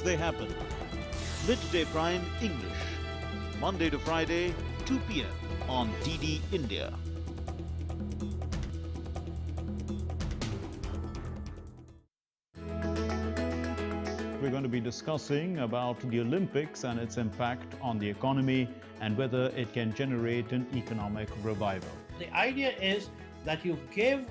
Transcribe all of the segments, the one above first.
they happen. Midday Prime English, Monday to Friday, 2 p.m. on DD India. We're going to be discussing about the Olympics and its impact on the economy and whether it can generate an economic revival. The idea is that you give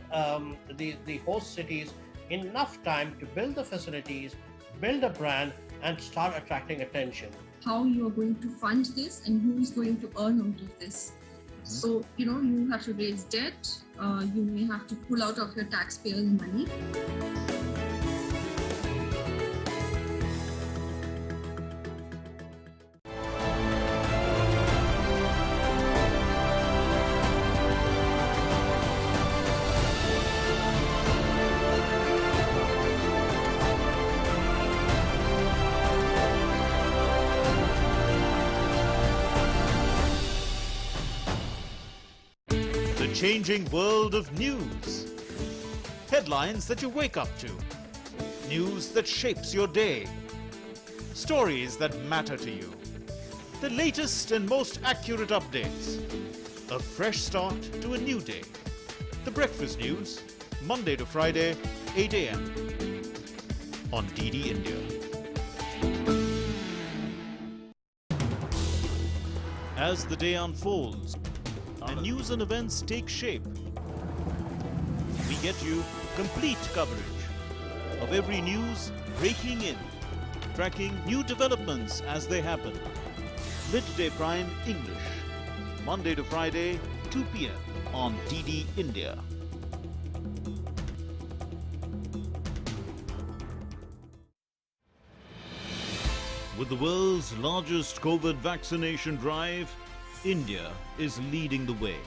the host cities enough time to build the facilities, build a brand, and start attracting attention. How you are going to fund this and who's going to earn out of this. So, you have to raise debt, you may have to pull out of your taxpayers' money. Changing world of news. Headlines that you wake up to. News that shapes your day. Stories that matter to you. The latest and most accurate updates. A fresh start to a new day. The Breakfast News, Monday to Friday, 8 a.m. on DD India. As the day unfolds, and news and events take shape, we get you complete coverage of every news breaking in, tracking new developments as they happen. Midday Prime English, Monday to Friday, 2 p.m. on DD India. With the world's largest COVID vaccination drive, India is leading the way.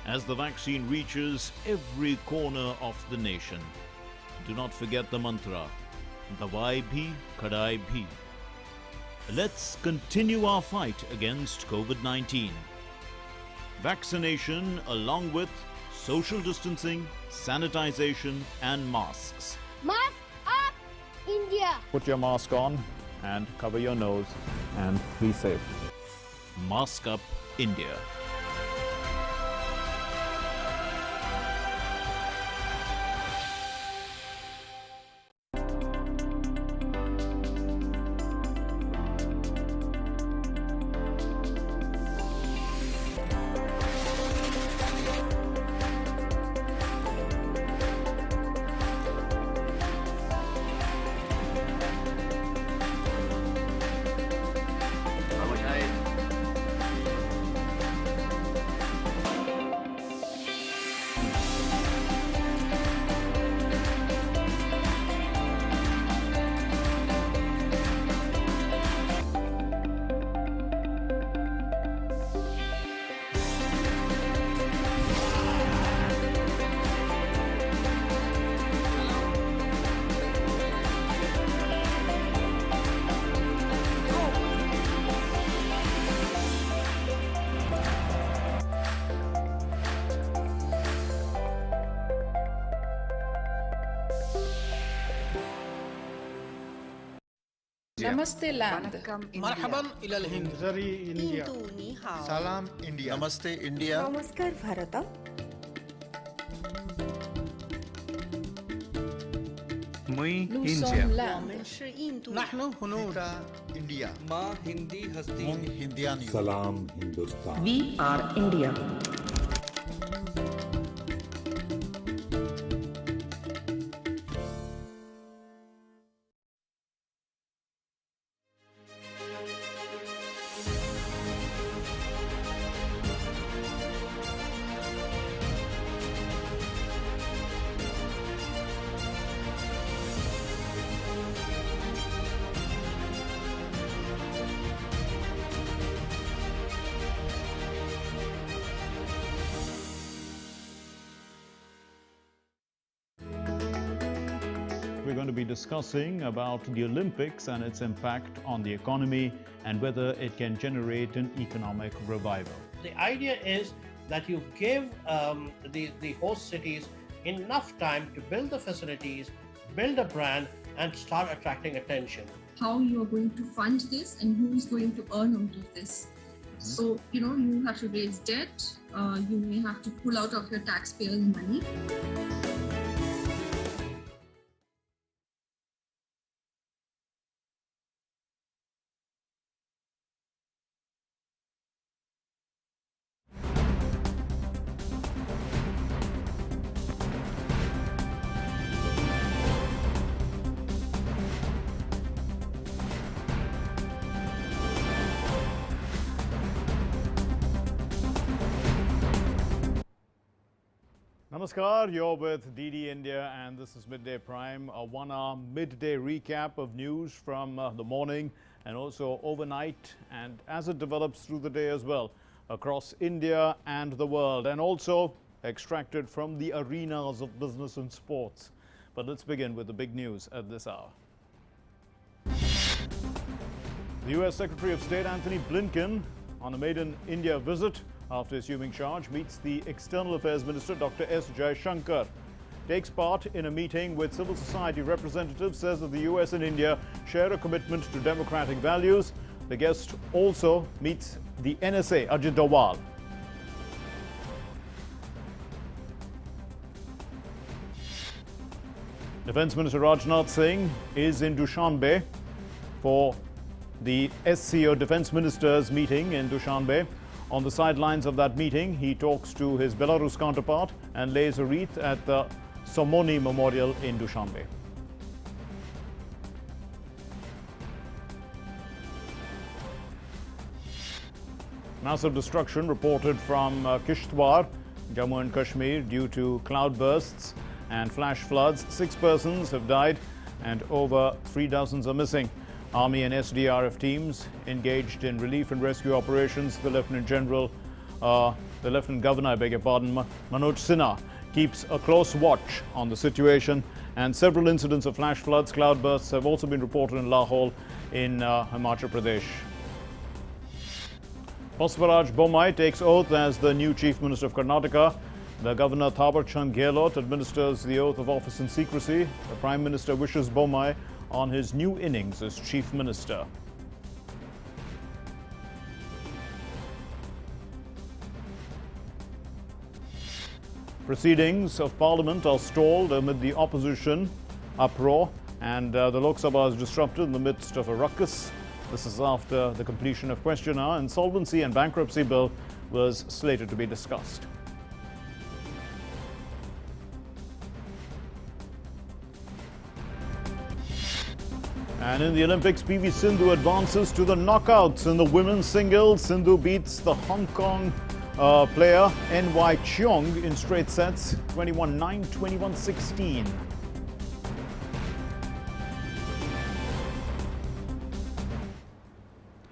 As the vaccine reaches every corner of the nation, do not forget the mantra, Dawai bhi, Kadai bhi. Let's continue our fight against COVID-19. Vaccination along with social distancing, sanitization and masks. Mask up, India! Put your mask on and cover your nose and be safe. Mask Up India. Namaste land. Marhaban ila al-Hind. Zari India. Salam India. Namaste India. Namaskar Bharata. Nous sommes land. Nahnu hunud. India. Ma Hindi hasti. Hindian. Salam Hindustan. We are India. We're going to be discussing about the Olympics and its impact on the economy and whether it can generate an economic revival. The idea is that you give the host cities enough time to build the facilities, build a brand, and start attracting attention. How you are going to fund this and who's going to earn out of this. So, you have to raise debt, you may have to pull out of your taxpayers' money. Namaskar, you're with DD India and this is Midday Prime, a 1-hour midday recap of news from the morning and also overnight and as it develops through the day as well across India and the world, and also extracted from the arenas of business and sports. But let's begin with the big news at this hour. The US Secretary of State Antony Blinken, on a maiden India visit after assuming charge, meets the External Affairs Minister Dr. S. Jaishankar. Takes part in a meeting with civil society representatives, says that the US and India share a commitment to democratic values. The guest also meets the NSA, Ajit Doval. Defence Minister Rajnath Singh is in Dushanbe for the SCO Defence Ministers meeting in Dushanbe. On the sidelines of that meeting, he talks to his Belarus counterpart and lays a wreath at the Somoni Memorial in Dushanbe. Massive destruction reported from Kishtwar, Jammu and Kashmir due to cloudbursts and flash floods. 6 persons have died and over 3 dozens are missing. Army and SDRF teams engaged in relief and rescue operations. The Lieutenant Governor, Manoj Sinha, keeps a close watch on the situation, and several incidents of flash floods, cloudbursts have also been reported in Lahore in Himachal Pradesh. Baswaraj Bommai takes oath as the new Chief Minister of Karnataka. The Governor Thawarchand Gehlot administers the oath of office in secrecy. The Prime Minister wishes Bommai on his new innings as Chief Minister. Proceedings of Parliament are stalled amid the opposition uproar, and the Lok Sabha is disrupted in the midst of a ruckus. This is after the completion of question hour. Insolvency and bankruptcy bill was slated to be discussed. And in the Olympics, PV Sindhu advances to the knockouts in the women's singles. Sindhu beats the Hong Kong player NY Cheong in straight sets, 21-9, 21-16.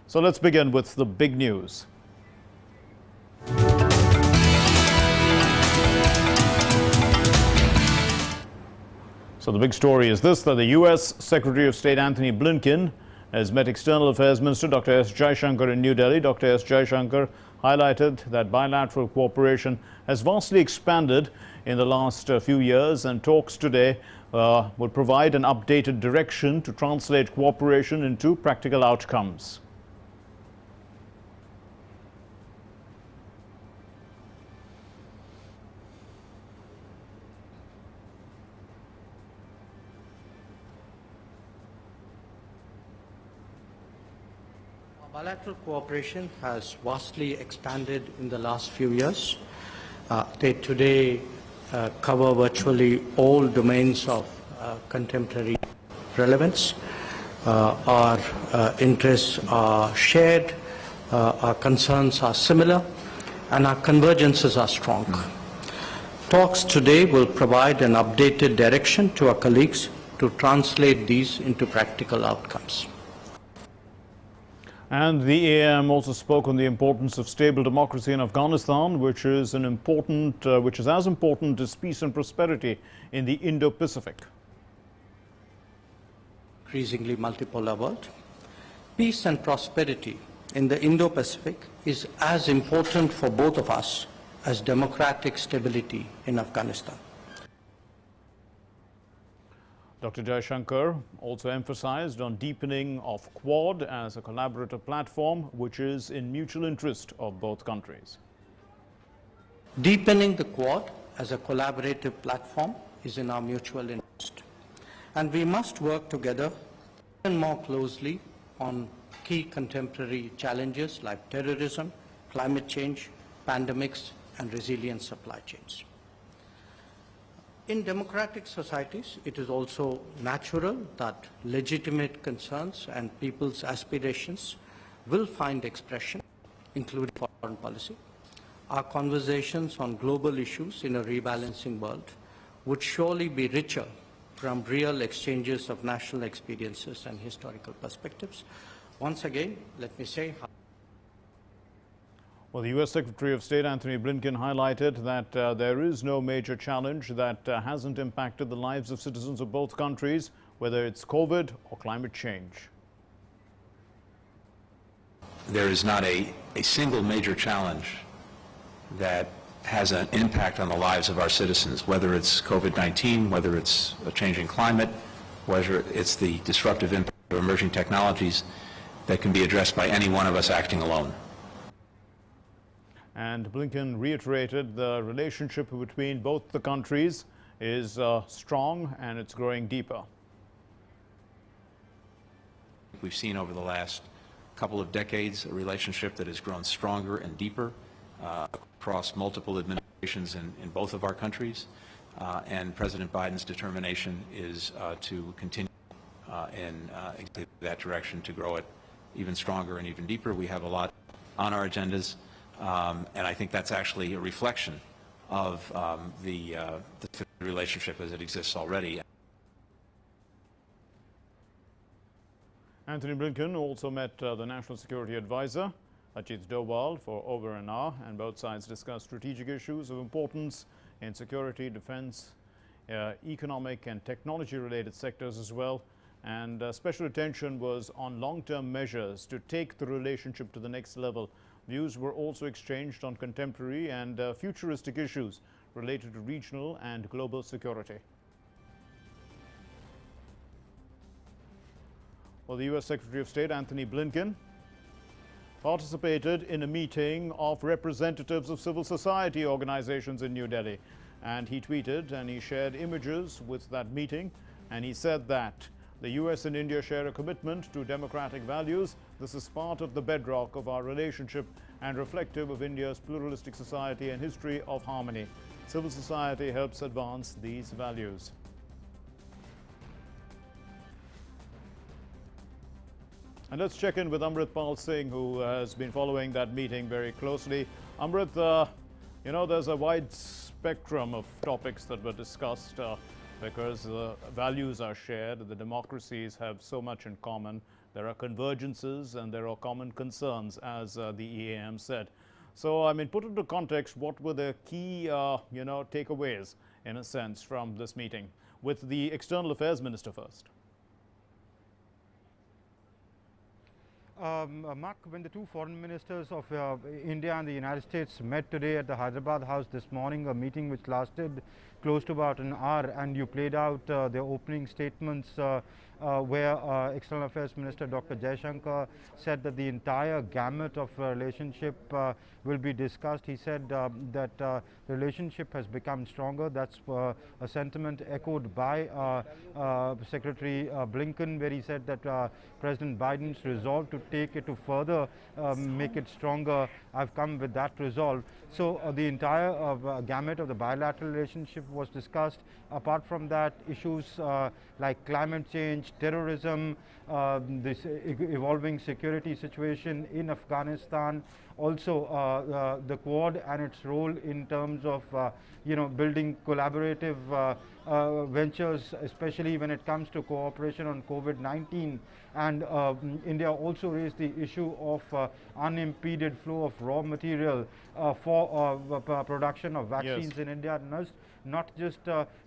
So let's begin with the big news. So the big story is this, that the US Secretary of State Antony Blinken has met External Affairs Minister Dr. S. Jaishankar in New Delhi. Dr. S. Jaishankar highlighted that bilateral cooperation has vastly expanded in the last few years, and talks today would provide an updated direction to translate cooperation into practical outcomes. Bilateral cooperation has vastly expanded in the last few years. They today cover virtually all domains of contemporary relevance. Our interests are shared, our concerns are similar, and our convergences are strong. Talks today will provide an updated direction to our colleagues to translate these into practical outcomes. And the EAM also spoke on the importance of stable democracy in Afghanistan, which is as important as peace and prosperity in the Indo-Pacific. Increasingly multipolar world, peace and prosperity in the Indo-Pacific is as important for both of us as democratic stability in Afghanistan. Dr. Jaishankar also emphasized on deepening of Quad as a collaborative platform which is in mutual interest of both countries. Deepening the Quad as a collaborative platform is in our mutual interest, and we must work together even more closely on key contemporary challenges like terrorism, climate change, pandemics, and resilient supply chains. In democratic societies, it is also natural that legitimate concerns and people's aspirations will find expression, including foreign policy. Our conversations on global issues in a rebalancing world would surely be richer from real exchanges of national experiences and historical perspectives. Once again, let me say, well, the U.S. Secretary of State Antony Blinken highlighted that there is no major challenge that hasn't impacted the lives of citizens of both countries, whether it's COVID or climate change. There is not a single major challenge that has an impact on the lives of our citizens, whether it's COVID-19, whether it's a changing climate, whether it's the disruptive impact of emerging technologies that can be addressed by any one of us acting alone. And Blinken reiterated the relationship between both the countries is strong and it's growing deeper. We've seen over the last couple of decades a relationship that has grown stronger and deeper across multiple administrations in both of our countries. And President Biden's determination is to continue in that direction, to grow it even stronger and even deeper. We have a lot on our agendas. And I think that's actually a reflection of the relationship as it exists already. Antony Blinken also met the National Security Advisor, Ajit Doval, for over an hour, and both sides discussed strategic issues of importance in security, defense, economic and technology-related sectors as well. And special attention was on long-term measures to take the relationship to the next level. Views were also exchanged on contemporary and futuristic issues related to regional and global security. Well, the U.S. Secretary of State Antony Blinken participated in a meeting of representatives of civil society organizations in New Delhi. And he tweeted and he shared images with that meeting, and he said that the U.S. and India share a commitment to democratic values. This is part of the bedrock of our relationship and reflective of India's pluralistic society and history of harmony. Civil society helps advance these values. And let's check in with Amritpal Singh, who has been following that meeting very closely. Amrit, you know, there's a wide spectrum of topics that were discussed because the values are shared, the democracies have so much in common. There are convergences and there are common concerns, as the EAM said. So, I mean, put into context, what were the key, takeaways, in a sense, from this meeting? With the External Affairs Minister first. Mark, when the two foreign ministers of India and the United States met today at the Hyderabad House this morning, a meeting which lasted close to about an hour, and you played out their opening statements where External Affairs Minister Dr. Jaishankar said that the entire gamut of relationship will be discussed. He said that the relationship has become stronger. That's a sentiment echoed by Secretary Blinken, where he said that President Biden's resolve to take it to further make it stronger, I've come with that resolve. So the entire gamut of the bilateral relationship was discussed. Apart from that, issues like climate change, terrorism, this evolving security situation in Afghanistan, also the Quad and its role in terms of building collaborative ventures, especially when it comes to cooperation on COVID-19. And India also raised the issue of unimpeded flow of raw material for production of vaccines Yes. in India, not just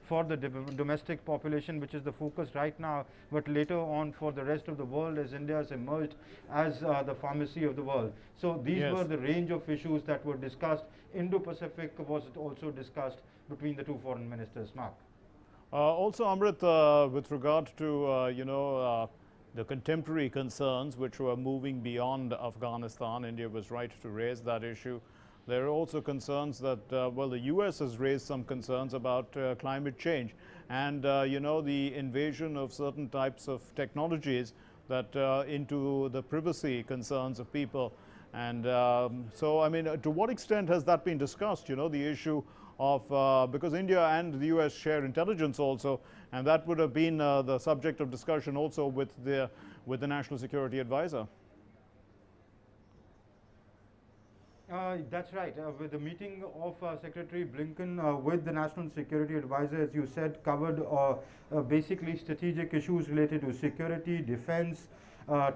for the domestic population, which is the focus right now, but later on for the rest of the world, as India has emerged as the pharmacy of the world. So these Yes. were the range of issues that were discussed. Indo-Pacific was also discussed between the two foreign ministers. Mark. Also, Amrit, with regard to, the contemporary concerns which were moving beyond Afghanistan, India was right to raise that issue. There are also concerns that, well, the US has raised some concerns about climate change and, the invasion of certain types of technologies that into the privacy concerns of people. And so, I mean, to what extent has that been discussed, the issue of, because India and the US share intelligence also, and that would have been the subject of discussion also with the National Security Advisor. That's right. With the meeting of Secretary Blinken with the National Security Advisor, as you said, covered basically strategic issues related to security, defense,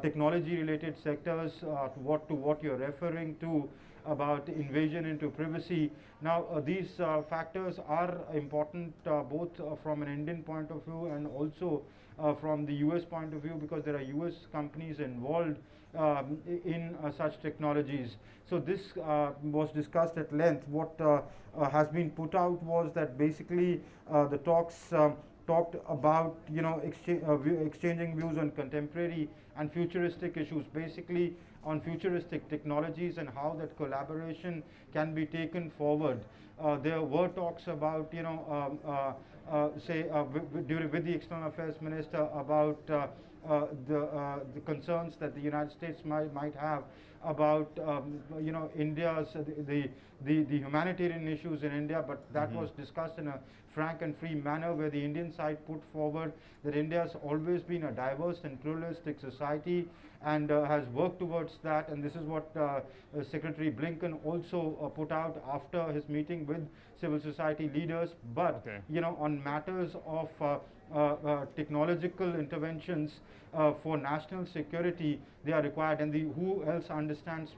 technology-related sectors, to what you're referring to about invasion into privacy. Now, these factors are important both from an Indian point of view and also from the US point of view, because there are US companies involved in such technologies. So this was discussed at length. What has been put out was that basically the talks talked about exchanging views on contemporary and futuristic issues, basically on futuristic technologies and how that collaboration can be taken forward. There were talks about with the External Affairs Minister about the concerns that the United States might have about India's the humanitarian issues in India, but that was discussed in a frank and free manner, where the Indian side put forward that India has always been a diverse and pluralistic society and has worked towards that, and this is what Secretary Blinken also put out after his meeting with civil society leaders. But on matters of technological interventions for national security, they are required, and who else understands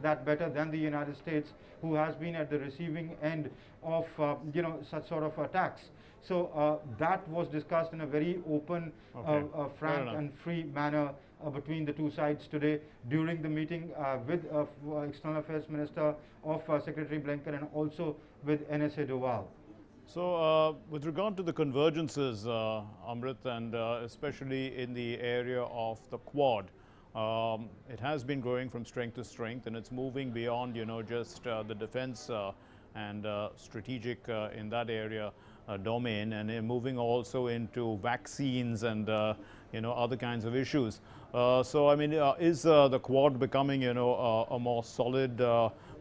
that better than the United States, who has been at the receiving end of such sort of attacks. So that was discussed in a very open, frank and free manner between the two sides today during the meeting with External Affairs Minister of Secretary Blinken and also with NSA Doval. So, with regard to the convergences, Amrit, and especially in the area of the Quad, it has been growing from strength to strength, and it's moving beyond, just the defense and strategic in that area domain, and moving also into vaccines and other kinds of issues. So, I mean, is the Quad becoming, a more solid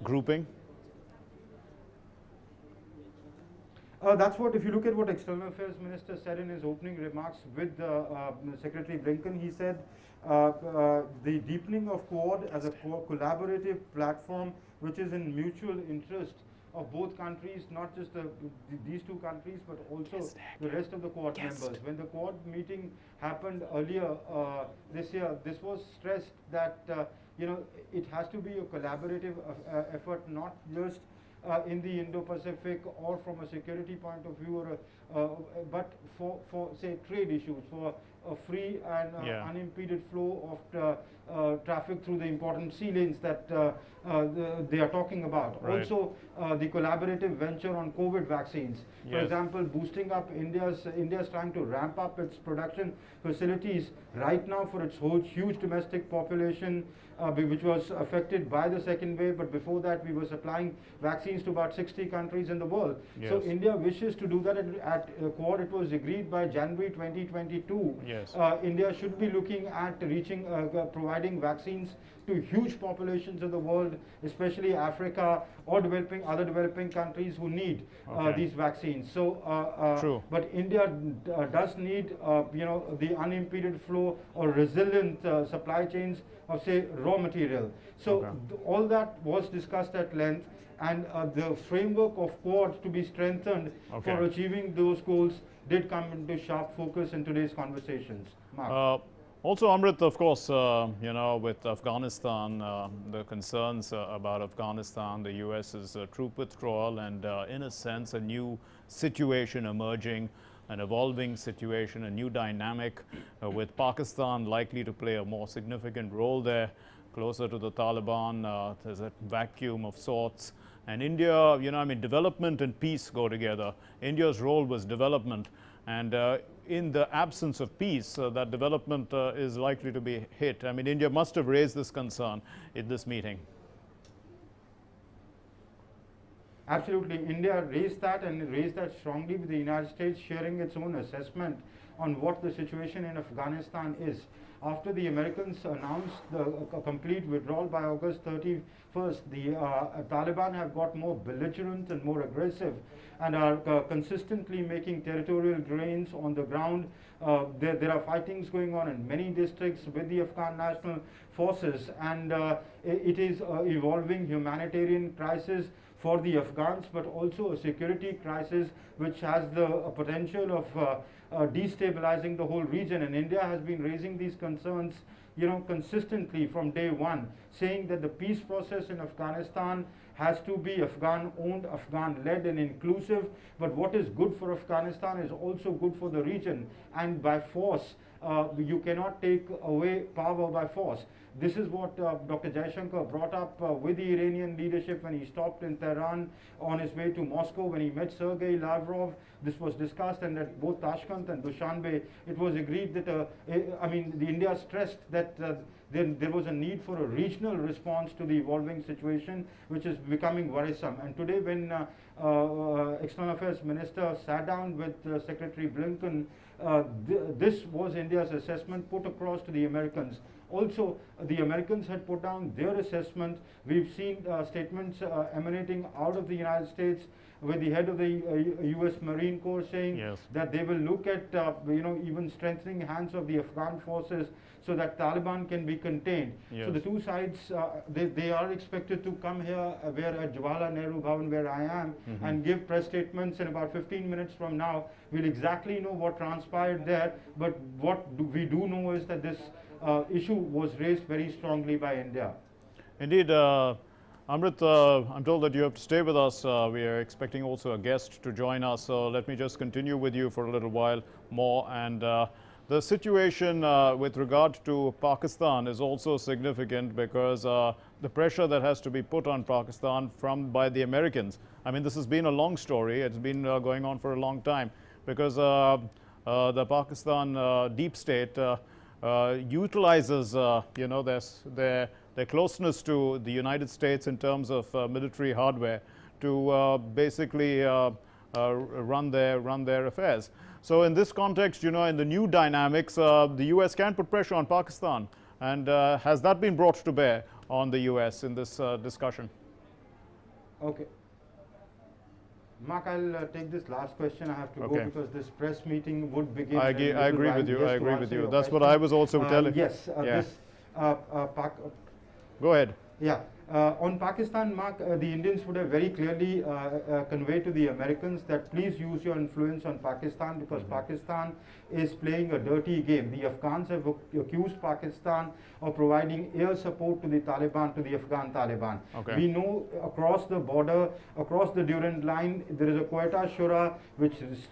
grouping? That's what, if you look at what External Affairs Minister said in his opening remarks with Secretary Blinken, he said the deepening of Quad as a collaborative platform which is in mutual interest of both countries, not just these two countries, but also the rest of the Quad members. When the Quad meeting happened earlier this year, this was stressed that it has to be a collaborative effort, not just in the Indo-Pacific or from a security point of view, or but for say trade issues, for a free and unimpeded flow of traffic through the important sea lanes that they are talking about. Right. Also, the collaborative venture on COVID vaccines. For example, boosting up India's trying to ramp up its production facilities right now for its whole huge domestic population, which was affected by the second wave. But before that, we were supplying vaccines to about 60 countries in the world. So India wishes to do that at Quad. It was agreed by January 2022. India should be looking at reaching, providing vaccines to huge populations of the world, especially Africa or other developing countries who need these vaccines. So, but India does need, the unimpeded flow or resilient supply chains of, say, raw material. So all that was discussed at length, and the framework of Quad to be strengthened for achieving those goals did come into sharp focus in today's conversations. Mark. Also, Amrit, of course, with Afghanistan, the concerns about Afghanistan, the US's troop withdrawal, and in a sense, a new situation emerging, an evolving situation, a new dynamic with Pakistan likely to play a more significant role there, closer to the Taliban. There's a vacuum of sorts. And India, development and peace go together. India's role was development. And in the absence of peace, that development is likely to be hit. I mean, India must have raised this concern in this meeting. Absolutely. India raised that and raised that strongly, with the United States sharing its own assessment on what the situation in Afghanistan is. After the Americans announced the complete withdrawal by August 31st, the Taliban have got more belligerent and more aggressive and are consistently making territorial gains on the ground. There are fightings going on in many districts with the Afghan National Forces, and it is an evolving humanitarian crisis for the Afghans, but also a security crisis which has the potential of destabilizing the whole region. And India has been raising these concerns, consistently from day one, saying that the peace process in Afghanistan has to be Afghan-owned, Afghan-led and inclusive. But what is good for Afghanistan is also good for the region. And by force, you cannot take away power by force. This is what Dr. Jaishankar brought up with the Iranian leadership when he stopped in Tehran on his way to Moscow, when he met Sergei Lavrov. This was discussed, and at both Tashkent and Dushanbe, it was agreed that, the India stressed that there was a need for a regional response to the evolving situation, which is becoming worrisome. And today, when External Affairs Minister sat down with Secretary Blinken, this was India's assessment put across to the Americans. Also, the Americans had put down their assessment. We've seen statements emanating out of the United States, with the head of the U.S. Marine Corps saying that they will look at even strengthening hands of the Afghan forces so that Taliban can be contained. So the two sides, they are expected to come here, where at Jawaharlal Nehru Bhavan, where I am, and give press statements. In about 15 minutes from now, we'll exactly know what transpired there. But what we do know is that this issue was raised very strongly by India. Indeed. Amrit, I'm told that you have to stay with us. We are expecting also a guest to join us. So let me just continue with you for a little while more. And the situation with regard to Pakistan is also significant, because the pressure that has to be put on Pakistan by the Americans. I mean, this has been a long story. It's been going on for a long time, because the Pakistan deep state utilizes, their closeness to the United States in terms of military hardware to basically run their affairs. So in this context, in the new dynamics, the U.S. can put pressure on Pakistan. And has that been brought to bear on the U.S. in this discussion? Okay. Mark, I'll take this last question. I have to go because this press meeting would begin. I agree with you. I agree with you. That's what I was also telling. Yes. Go ahead. Yeah. On Pakistan, Mark, the Indians would have very clearly conveyed to the Americans that please use your influence on Pakistan, because Pakistan is playing a dirty game. The Afghans have accused Pakistan of providing air support to the Taliban, to the Afghan Taliban. We know across the border, across the Durand line, there is a Quetta Shura, which is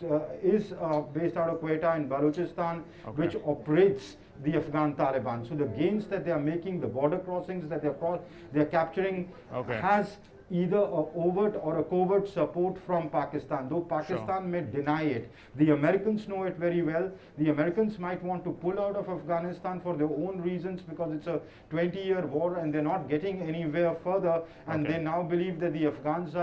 based out of Quetta in Balochistan, which operates the Afghan Taliban. So the gains that they are making, the border crossings that they're capturing, has either an overt or a covert support from Pakistan, though Pakistan may deny it. The Americans know it very well. The Americans might want to pull out of Afghanistan for their own reasons, because it's a 20-year war and they're not getting anywhere further, and they now believe that the Afghans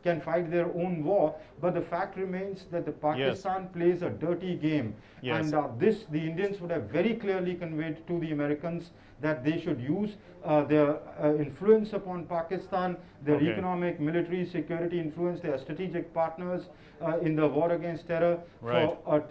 can fight their own war. But the fact remains that the Pakistan plays a dirty game. And the Indians would have very clearly conveyed to the Americans that they should use their influence upon Pakistan, their economic, military, security influence, their strategic partners in the war against terror,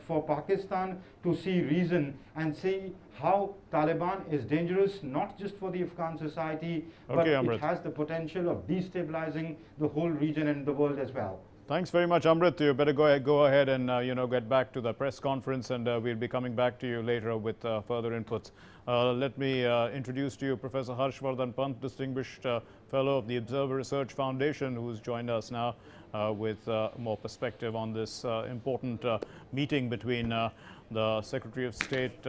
for Pakistan to see reason and see how Taliban is dangerous, not just for the Afghan society, but it has the potential of destabilizing the whole region and the world as well. Thanks very much, Amrit. You better go ahead and get back to the press conference, and we'll be coming back to you later with further inputs. Let me introduce to you Professor Harshvardhan Pant, Distinguished Fellow of the Observer Research Foundation, who's joined us now with more perspective on this important meeting between the Secretary of State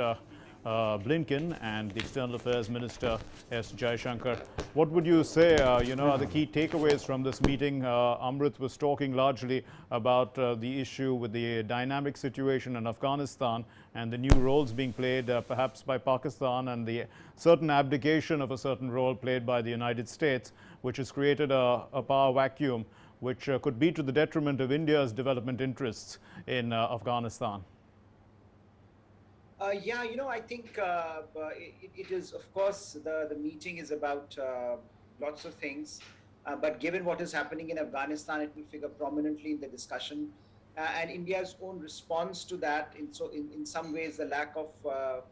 Blinken and the External Affairs Minister S. Jaishankar. What would you say, are the key takeaways from this meeting? Amrit was talking largely about the issue with the dynamic situation in Afghanistan and the new roles being played perhaps by Pakistan and the certain abdication of a certain role played by the United States, which has created a power vacuum which could be to the detriment of India's development interests in Afghanistan. Yeah, I think it is, of course, the meeting is about lots of things, but given what is happening in Afghanistan, it will figure prominently in the discussion. And India's own response to that, in some ways, the lack of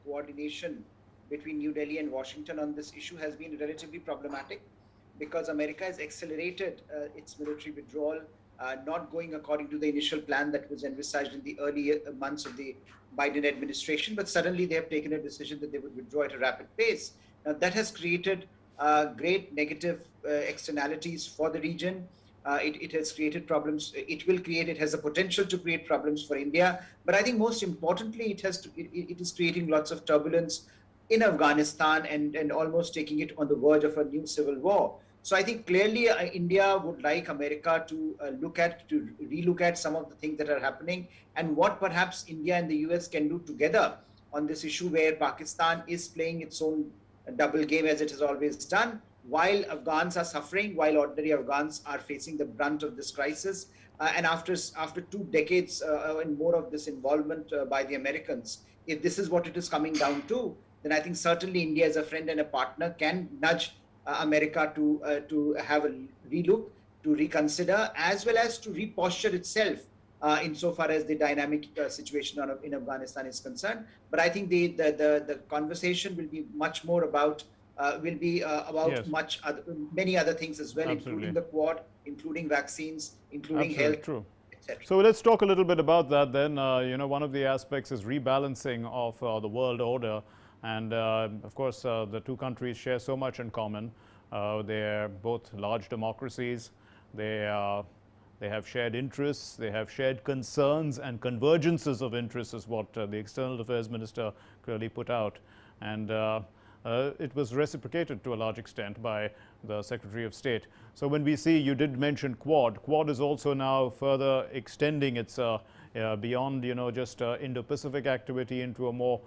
coordination between New Delhi and Washington on this issue has been relatively problematic, because America has accelerated its military withdrawal, not going according to the initial plan that was envisaged in the early months of the Biden administration, but suddenly they have taken a decision that they would withdraw at a rapid pace. Now, that has created great negative externalities for the region. It has created problems. It has the potential to create problems for India. But I think most importantly, it is creating lots of turbulence in Afghanistan and almost taking it on the verge of a new civil war. So I think clearly India would like America to relook at some of the things that are happening and what perhaps India and the US can do together on this issue, where Pakistan is playing its own double game as it has always done, while Afghans are suffering, while ordinary Afghans are facing the brunt of this crisis. And after 2 decades and more of this involvement by the Americans, if this is what it is coming down to, then I think certainly India as a friend and a partner can nudge America to have a relook, to reconsider, as well as to reposture itself insofar as the dynamic situation in Afghanistan is concerned. But I think the conversation will be much more about yes, many other things as well, absolutely, including the Quad, including vaccines, including absolutely health, true. etc. So let's talk a little bit about that then. One of the aspects is rebalancing of the world order. And of course, the two countries share so much in common. They're both large democracies. They have shared interests. They have shared concerns and convergences of interests, is what the External Affairs Minister clearly put out. And it was reciprocated to a large extent by the Secretary of State. So when we see, you did mention Quad. Quad is also now further extending its beyond, just Indo-Pacific activity into a more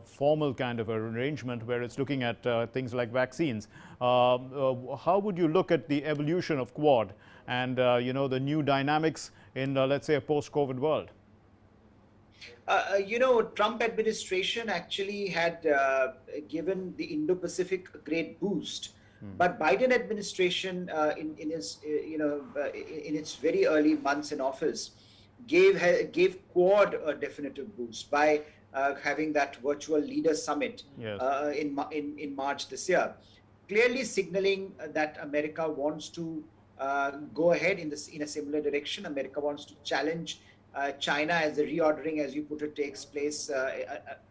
formal kind of arrangement where it's looking at things like vaccines. How would you look at the evolution of Quad and, the new dynamics in, let's say, a post-COVID world? Trump administration actually had given the Indo-Pacific a great boost. But Biden administration, in its very early months in office, gave Quad a definitive boost by having that virtual leaders summit, yes, in March this year, clearly signaling that America wants to go ahead in a similar direction. America wants to challenge China as the reordering, as you put it, takes place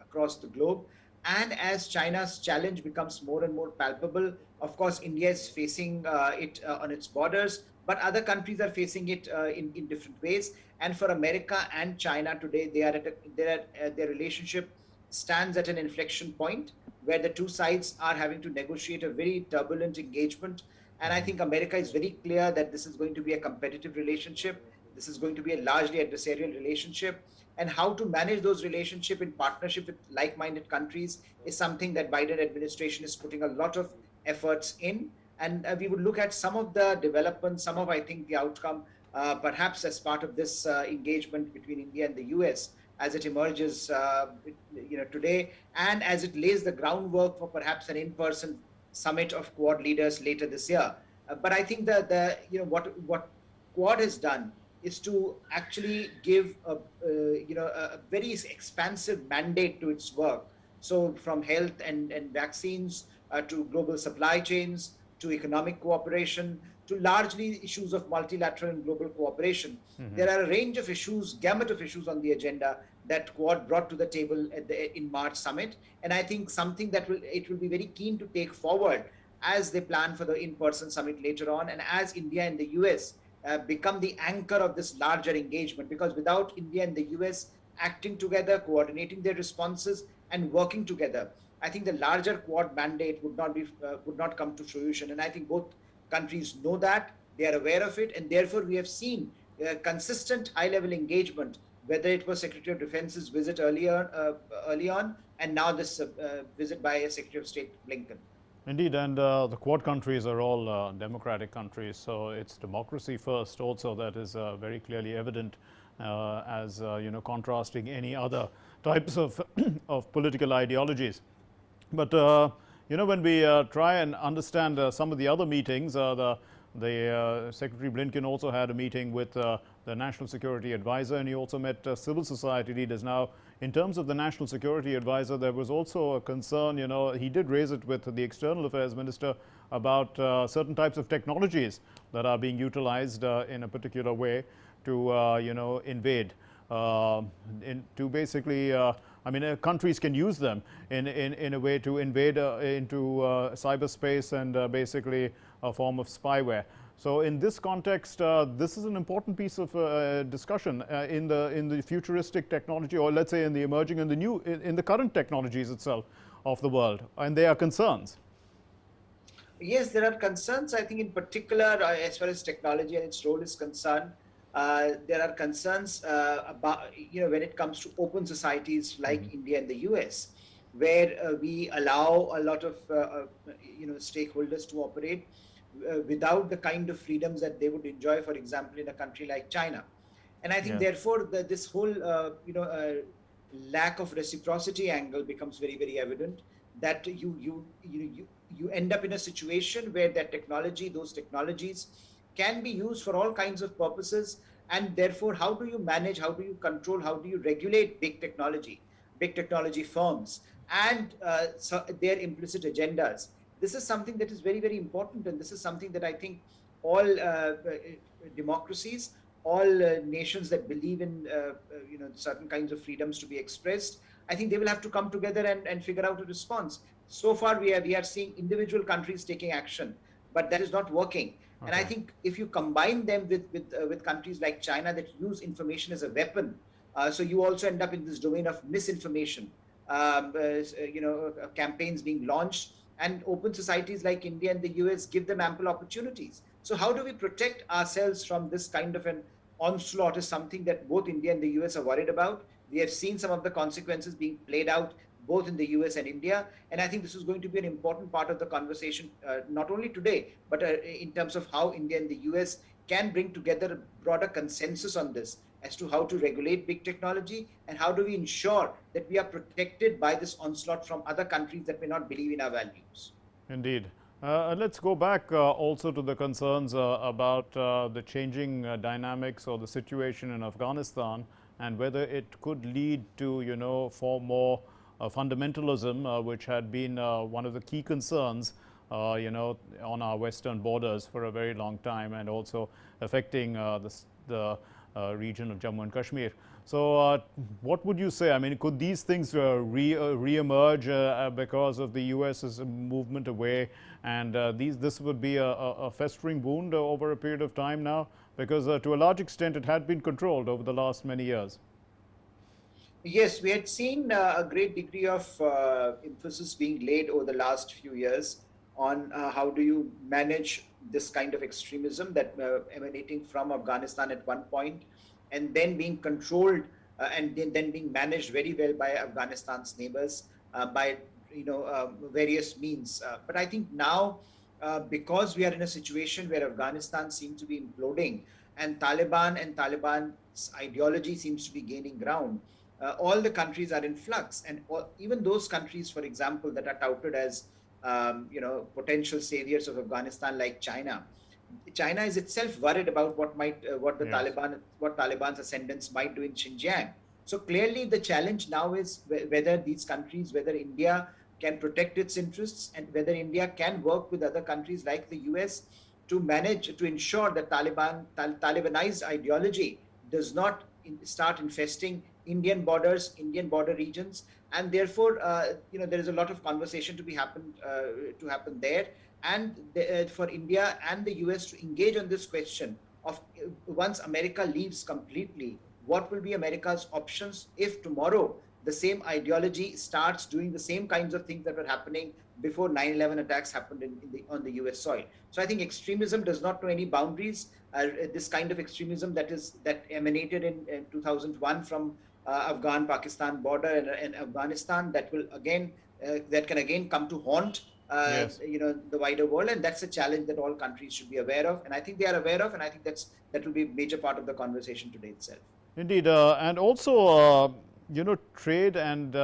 across the globe. And as China's challenge becomes more and more palpable, of course, India is facing it on its borders, but other countries are facing it in different ways. And for America and China today, their relationship stands at an inflection point where the two sides are having to negotiate a very turbulent engagement. And I think America is very clear that this is going to be a competitive relationship. This is going to be a largely adversarial relationship. And how to manage those relationships in partnership with like-minded countries is something that Biden administration is putting a lot of efforts in. And we would look at some of the developments, I think, the outcome, perhaps as part of this engagement between India and the US as it emerges, today, and as it lays the groundwork for perhaps an in-person summit of Quad leaders later this year. But I think that what Quad has done is to actually give a very expansive mandate to its work. So from health and vaccines to global supply chains, to economic cooperation, to largely issues of multilateral and global cooperation. There are a range of issues, gamut of issues on the agenda that Quad brought to the table in March summit. And I think something that it will be very keen to take forward as they plan for the in-person summit later on, and as India and the US become the anchor of this larger engagement, because without India and the US acting together, coordinating their responses, and working together, I think the larger Quad mandate would not come to fruition. And I think both countries know that, they are aware of it, and therefore we have seen consistent high-level engagement, whether it was Secretary of Defense's visit early on, and now this visit by Secretary of State Blinken. Indeed, and the Quad countries are all democratic countries, so it's democracy first also that is very clearly evident as, contrasting any other types of, of political ideologies. But, when we try and understand some of the other meetings, Secretary Blinken also had a meeting with the National Security Advisor, and he also met civil society leaders. Now, in terms of the National Security Advisor, there was also a concern, he did raise it with the External Affairs Minister about certain types of technologies that are being utilized in a particular way to, invade, to basically, countries can use them in a way to invade into cyberspace and basically a form of spyware. So in this context, this is an important piece of discussion in the futuristic technology, or let's say in the emerging and the new, in the current technologies itself of the world, and there are concerns. Yes, there are concerns. I think in particular, as far as technology and its role is concerned, there are concerns about, when it comes to open societies like India and the US, where we allow a lot of, stakeholders to operate without the kind of freedoms that they would enjoy, for example, in a country like China. And I think, therefore, this whole, lack of reciprocity angle becomes very, very evident, that you end up in a situation where those technologies can be used for all kinds of purposes. And therefore, how do you manage, how do you control, how do you regulate big technology firms and their implicit agendas? This is something that is very, very important. And this is something that I think all democracies, all nations that believe in certain kinds of freedoms to be expressed, I think they will have to come together and figure out a response. So far, we are seeing individual countries taking action, but that is not working. Okay. And I think if you combine them with countries like China that use information as a weapon, so you also end up in this domain of misinformation, campaigns being launched, and open societies like India and the US give them ample opportunities. So how do we protect ourselves from this kind of an onslaught is something that both India and the US are worried about. We have seen some of the consequences being played out both in the US and India. And I think this is going to be an important part of the conversation, not only today, but in terms of how India and the US can bring together a broader consensus on this as to how to regulate big technology and how do we ensure that we are protected by this onslaught from other countries that may not believe in our values. Indeed. Let's go back also to the concerns about the changing dynamics or the situation in Afghanistan and whether it could lead to, for more fundamentalism, which had been one of the key concerns, on our western borders for a very long time, and also affecting the region of Jammu and Kashmir. So what would you say? I mean, could these things re-emerge because of the US's movement away, and this would be a festering wound over a period of time now? Because to a large extent it had been controlled over the last many years. Yes, we had seen a great degree of emphasis being laid over the last few years on how do you manage this kind of extremism that emanating from Afghanistan at one point, and then being controlled and then being managed very well by Afghanistan's neighbors by various means. But I think now, because we are in a situation where Afghanistan seems to be imploding and Taliban's ideology seems to be gaining ground, all the countries are in flux, and even those countries, for example, that are touted as potential saviors of Afghanistan, like China. China is itself worried about what Taliban's ascendants might do in Xinjiang. So clearly, the challenge now is whether these countries, whether India can protect its interests, and whether India can work with other countries like the US to ensure that Talibanized ideology does not start infesting Indian border regions, and therefore, there is a lot of conversation to happen there, and for India and the US to engage on this question of once America leaves completely, what will be America's options if tomorrow the same ideology starts doing the same kinds of things that were happening before 9/11 attacks happened on the US soil. So I think extremism does not know any boundaries. This kind of extremism that emanated in 2001 from Afghan-Pakistan border and Afghanistan, that can again come to haunt the wider world, and that's a challenge that all countries should be aware of, and I think they are aware of, and I think that will be a major part of the conversation today itself. Indeed, and also trade and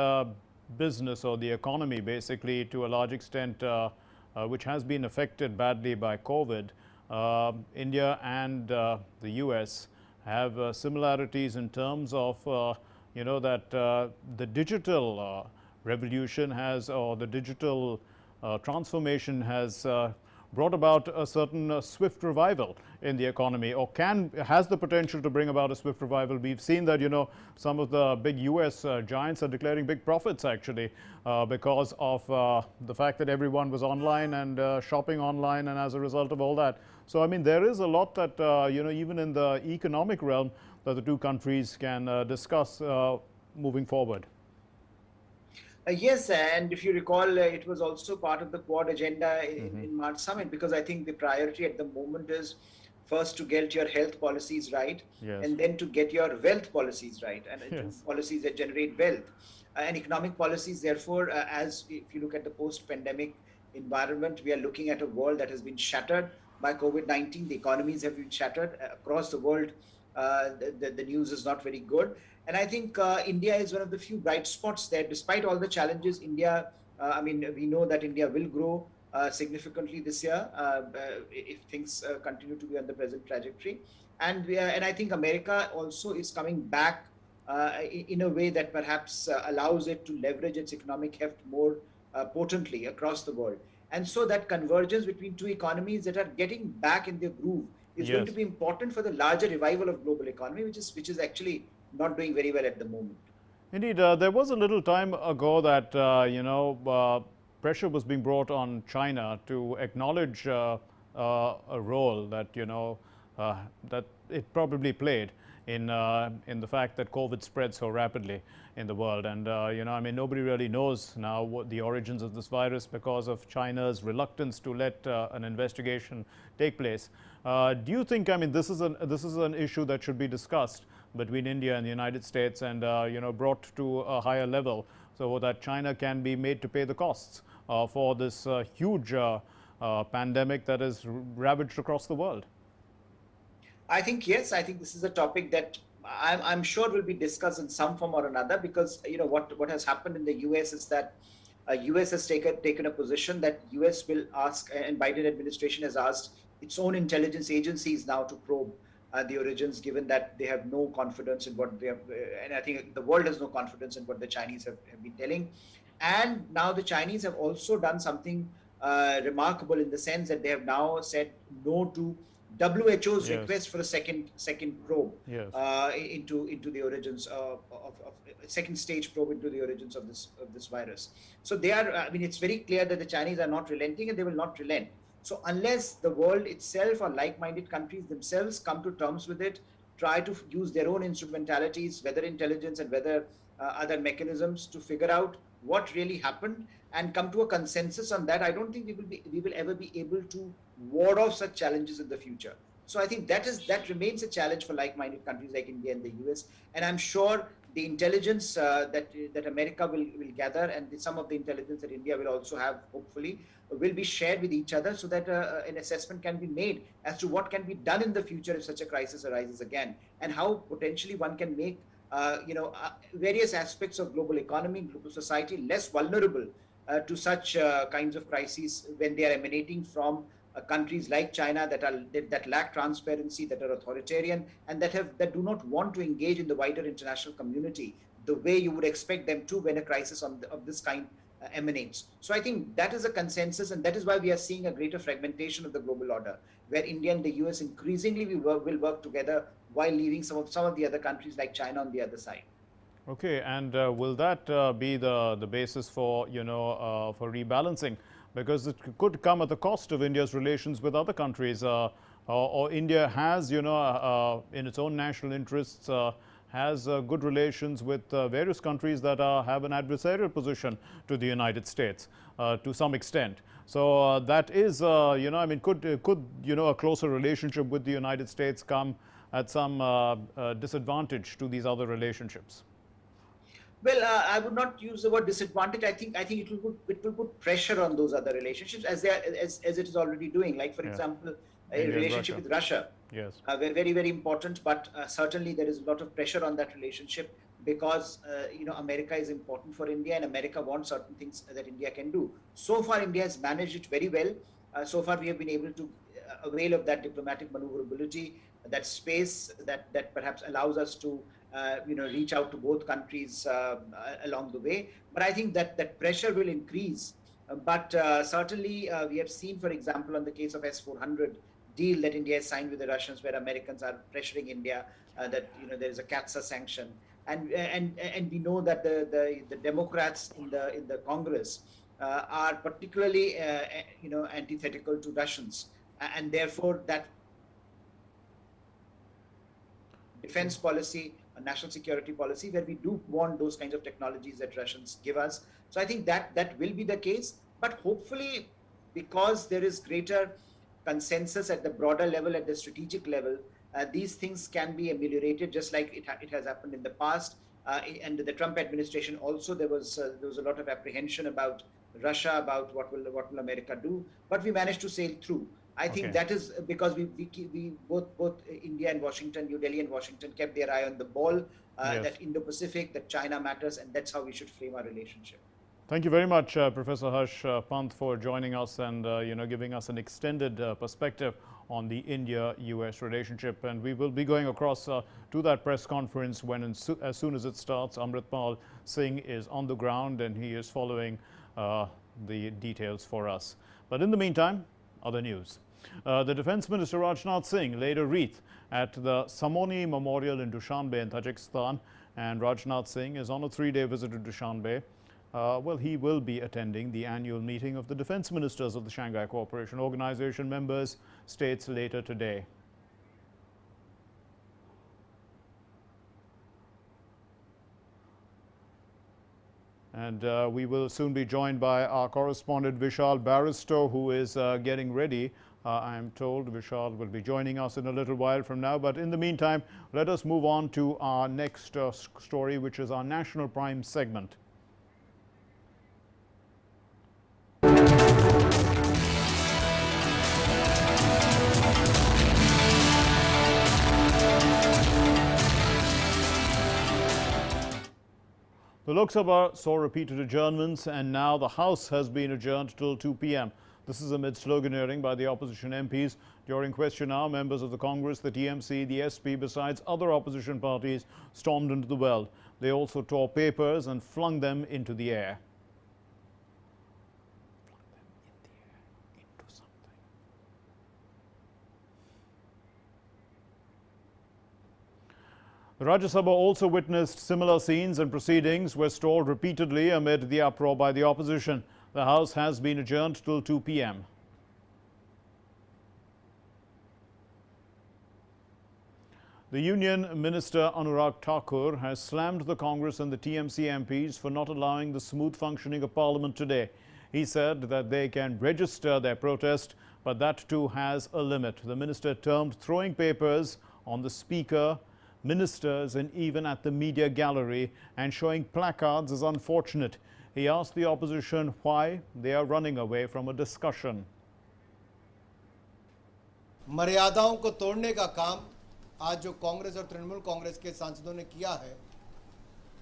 business, or the economy basically, to a large extent, which has been affected badly by COVID. India and the US have similarities in terms of that the digital revolution has, or the digital transformation has brought about a certain swift revival in the economy, or has the potential to bring about a swift revival. We've seen that some of the big US giants are declaring big profits actually because of the fact that everyone was online and shopping online, and as a result of all that. So I mean, there is a lot that even in the economic realm that the two countries can discuss moving forward. Yes, and if you recall, it was also part of the Quad agenda in March summit, because I think the priority at the moment is first to get your health policies right, and then to get your wealth policies right, and policies that generate wealth. And economic policies, therefore, as if you look at the post-pandemic environment, we are looking at a world that has been shattered by COVID-19. The economies have been shattered across the world. The news is not very good. And I think India is one of the few bright spots there. Despite all the challenges, India, we know that India will grow significantly this year if things continue to be on the present trajectory. And I think America also is coming back in a way that perhaps allows it to leverage its economic heft more potently across the world. And so that convergence between two economies that are getting back in their groove is going to be important for the larger revival of global economy, which is actually not doing very well at the moment. Indeed, there was a little time ago that pressure was being brought on China to acknowledge a role that that it probably played in the fact that COVID spread so rapidly in the world. And nobody really knows now what the origins of this virus because of China's reluctance to let an investigation take place. Do you think, this is an issue that should be discussed between India and the United States, and brought to a higher level, so that China can be made to pay the costs for this huge pandemic that has ravaged across the world? I think yes. I think this is a topic that I'm sure will be discussed in some form or another, because what has happened in the US is that US has taken a position that US will ask, and Biden administration has asked its own intelligence agencies now to probe the origins, given that they have no confidence in what they have, and I think the world has no confidence in what the Chinese have been telling. And now the Chinese have also done something remarkable, in the sense that they have now said no to WHO's request for a second probe into the origins of second stage probe into the origins of this virus. So they are, it's very clear that the Chinese are not relenting, and they will not relent. So unless the world itself, or like-minded countries themselves, come to terms with it, try to use their own instrumentalities, whether intelligence and whether other mechanisms, to figure out what really happened and come to a consensus on that, I don't think we will ever be able to ward off such challenges in the future. So I think that remains a challenge for like-minded countries like India and the US. And I'm sure the intelligence that America will gather, and some of the intelligence that India will also have, hopefully, will be shared with each other, so that an assessment can be made as to what can be done in the future if such a crisis arises again, and how potentially one can make various aspects of global economy, global society less vulnerable to such kinds of crises when they are emanating from countries like China that lack transparency, that are authoritarian, and that do not want to engage in the wider international community the way you would expect them to when a crisis of this kind emanates. So I think that is a consensus, and that is why we are seeing a greater fragmentation of the global order, where India and the US increasingly will work together, while leaving some of the other countries like China on the other side. Okay, and will that be the basis for for rebalancing? Because it could come at the cost of India's relations with other countries, or India has in its own national interests has good relations with various countries that have an adversarial position to the United States to some extent. So that is, I mean, could a closer relationship with the United States come at some disadvantage to these other relationships? Well, I would not use the word disadvantage. I think it will put pressure on those other relationships as it is already doing. Like, for example, a relationship with Russia. Yes. Very, very important. But certainly there is a lot of pressure on that relationship because America is important for India, and America wants certain things that India can do. So far, India has managed it very well. So far, we have been able to avail of that diplomatic maneuverability, that space that perhaps allows us to reach out to both countries along the way. But I think that pressure will increase. But certainly we have seen, for example, on the case of S-400 deal that India has signed with the Russians, where Americans are pressuring India that there is a CAATSA sanction, and we know that the Democrats in the Congress are particularly antithetical to Russians, and therefore that defense policy, a national security policy, where we do want those kinds of technologies that Russians give us. So I think that will be the case, but hopefully, because there is greater consensus at the broader level, at the strategic level, these things can be ameliorated, just like it has happened in the past. And the Trump administration also, there was a lot of apprehension about Russia, about what will America do, but we managed to sail through. I think that is because we both India and Washington, New Delhi and Washington, kept their eye on the ball, that Indo-Pacific, that China matters, and that's how we should frame our relationship. Thank you very much, Professor Harsh Pant, for joining us and giving us an extended perspective on the India-US relationship. And we will be going across to that press conference when, as soon as it starts, Amritpal Singh is on the ground and he is following the details for us. But in the meantime, other news. The Defense Minister Rajnath Singh laid a wreath at the Samoni Memorial in Dushanbe in Tajikistan, and Rajnath Singh is on a 3-day visit to Dushanbe. He will be attending the annual meeting of the defense ministers of the Shanghai Cooperation Organization members states later today. And we will soon be joined by our correspondent Vishal Barristow, who is getting ready. I am told Vishal will be joining us in a little while from now. But in the meantime, let us move on to our next story, which is our National Prime segment. The Lok Sabha saw repeated adjournments, and now the House has been adjourned till 2 p.m. This is amid sloganeering by the opposition MPs. During question hour, members of the Congress, the TMC, the SP, besides other opposition parties, stormed into the well. They also tore papers and flung them into the air. The Rajya Sabha also witnessed similar scenes, and proceedings were stalled repeatedly amid the uproar by the opposition. The House has been adjourned till 2 p.m. The Union Minister Anurag Thakur has slammed the Congress and the TMC MPs for not allowing the smooth functioning of Parliament today. He said that they can register their protest, but that too has a limit. The minister termed throwing papers on the Speaker, ministers and even at the media gallery and showing placards as unfortunate. He asked the opposition why they are running away from a discussion. मर्यादाओं को तोड़ने का काम आज जो कांग्रेस और तृणमूल कांग्रेस के सांसदों ने किया है,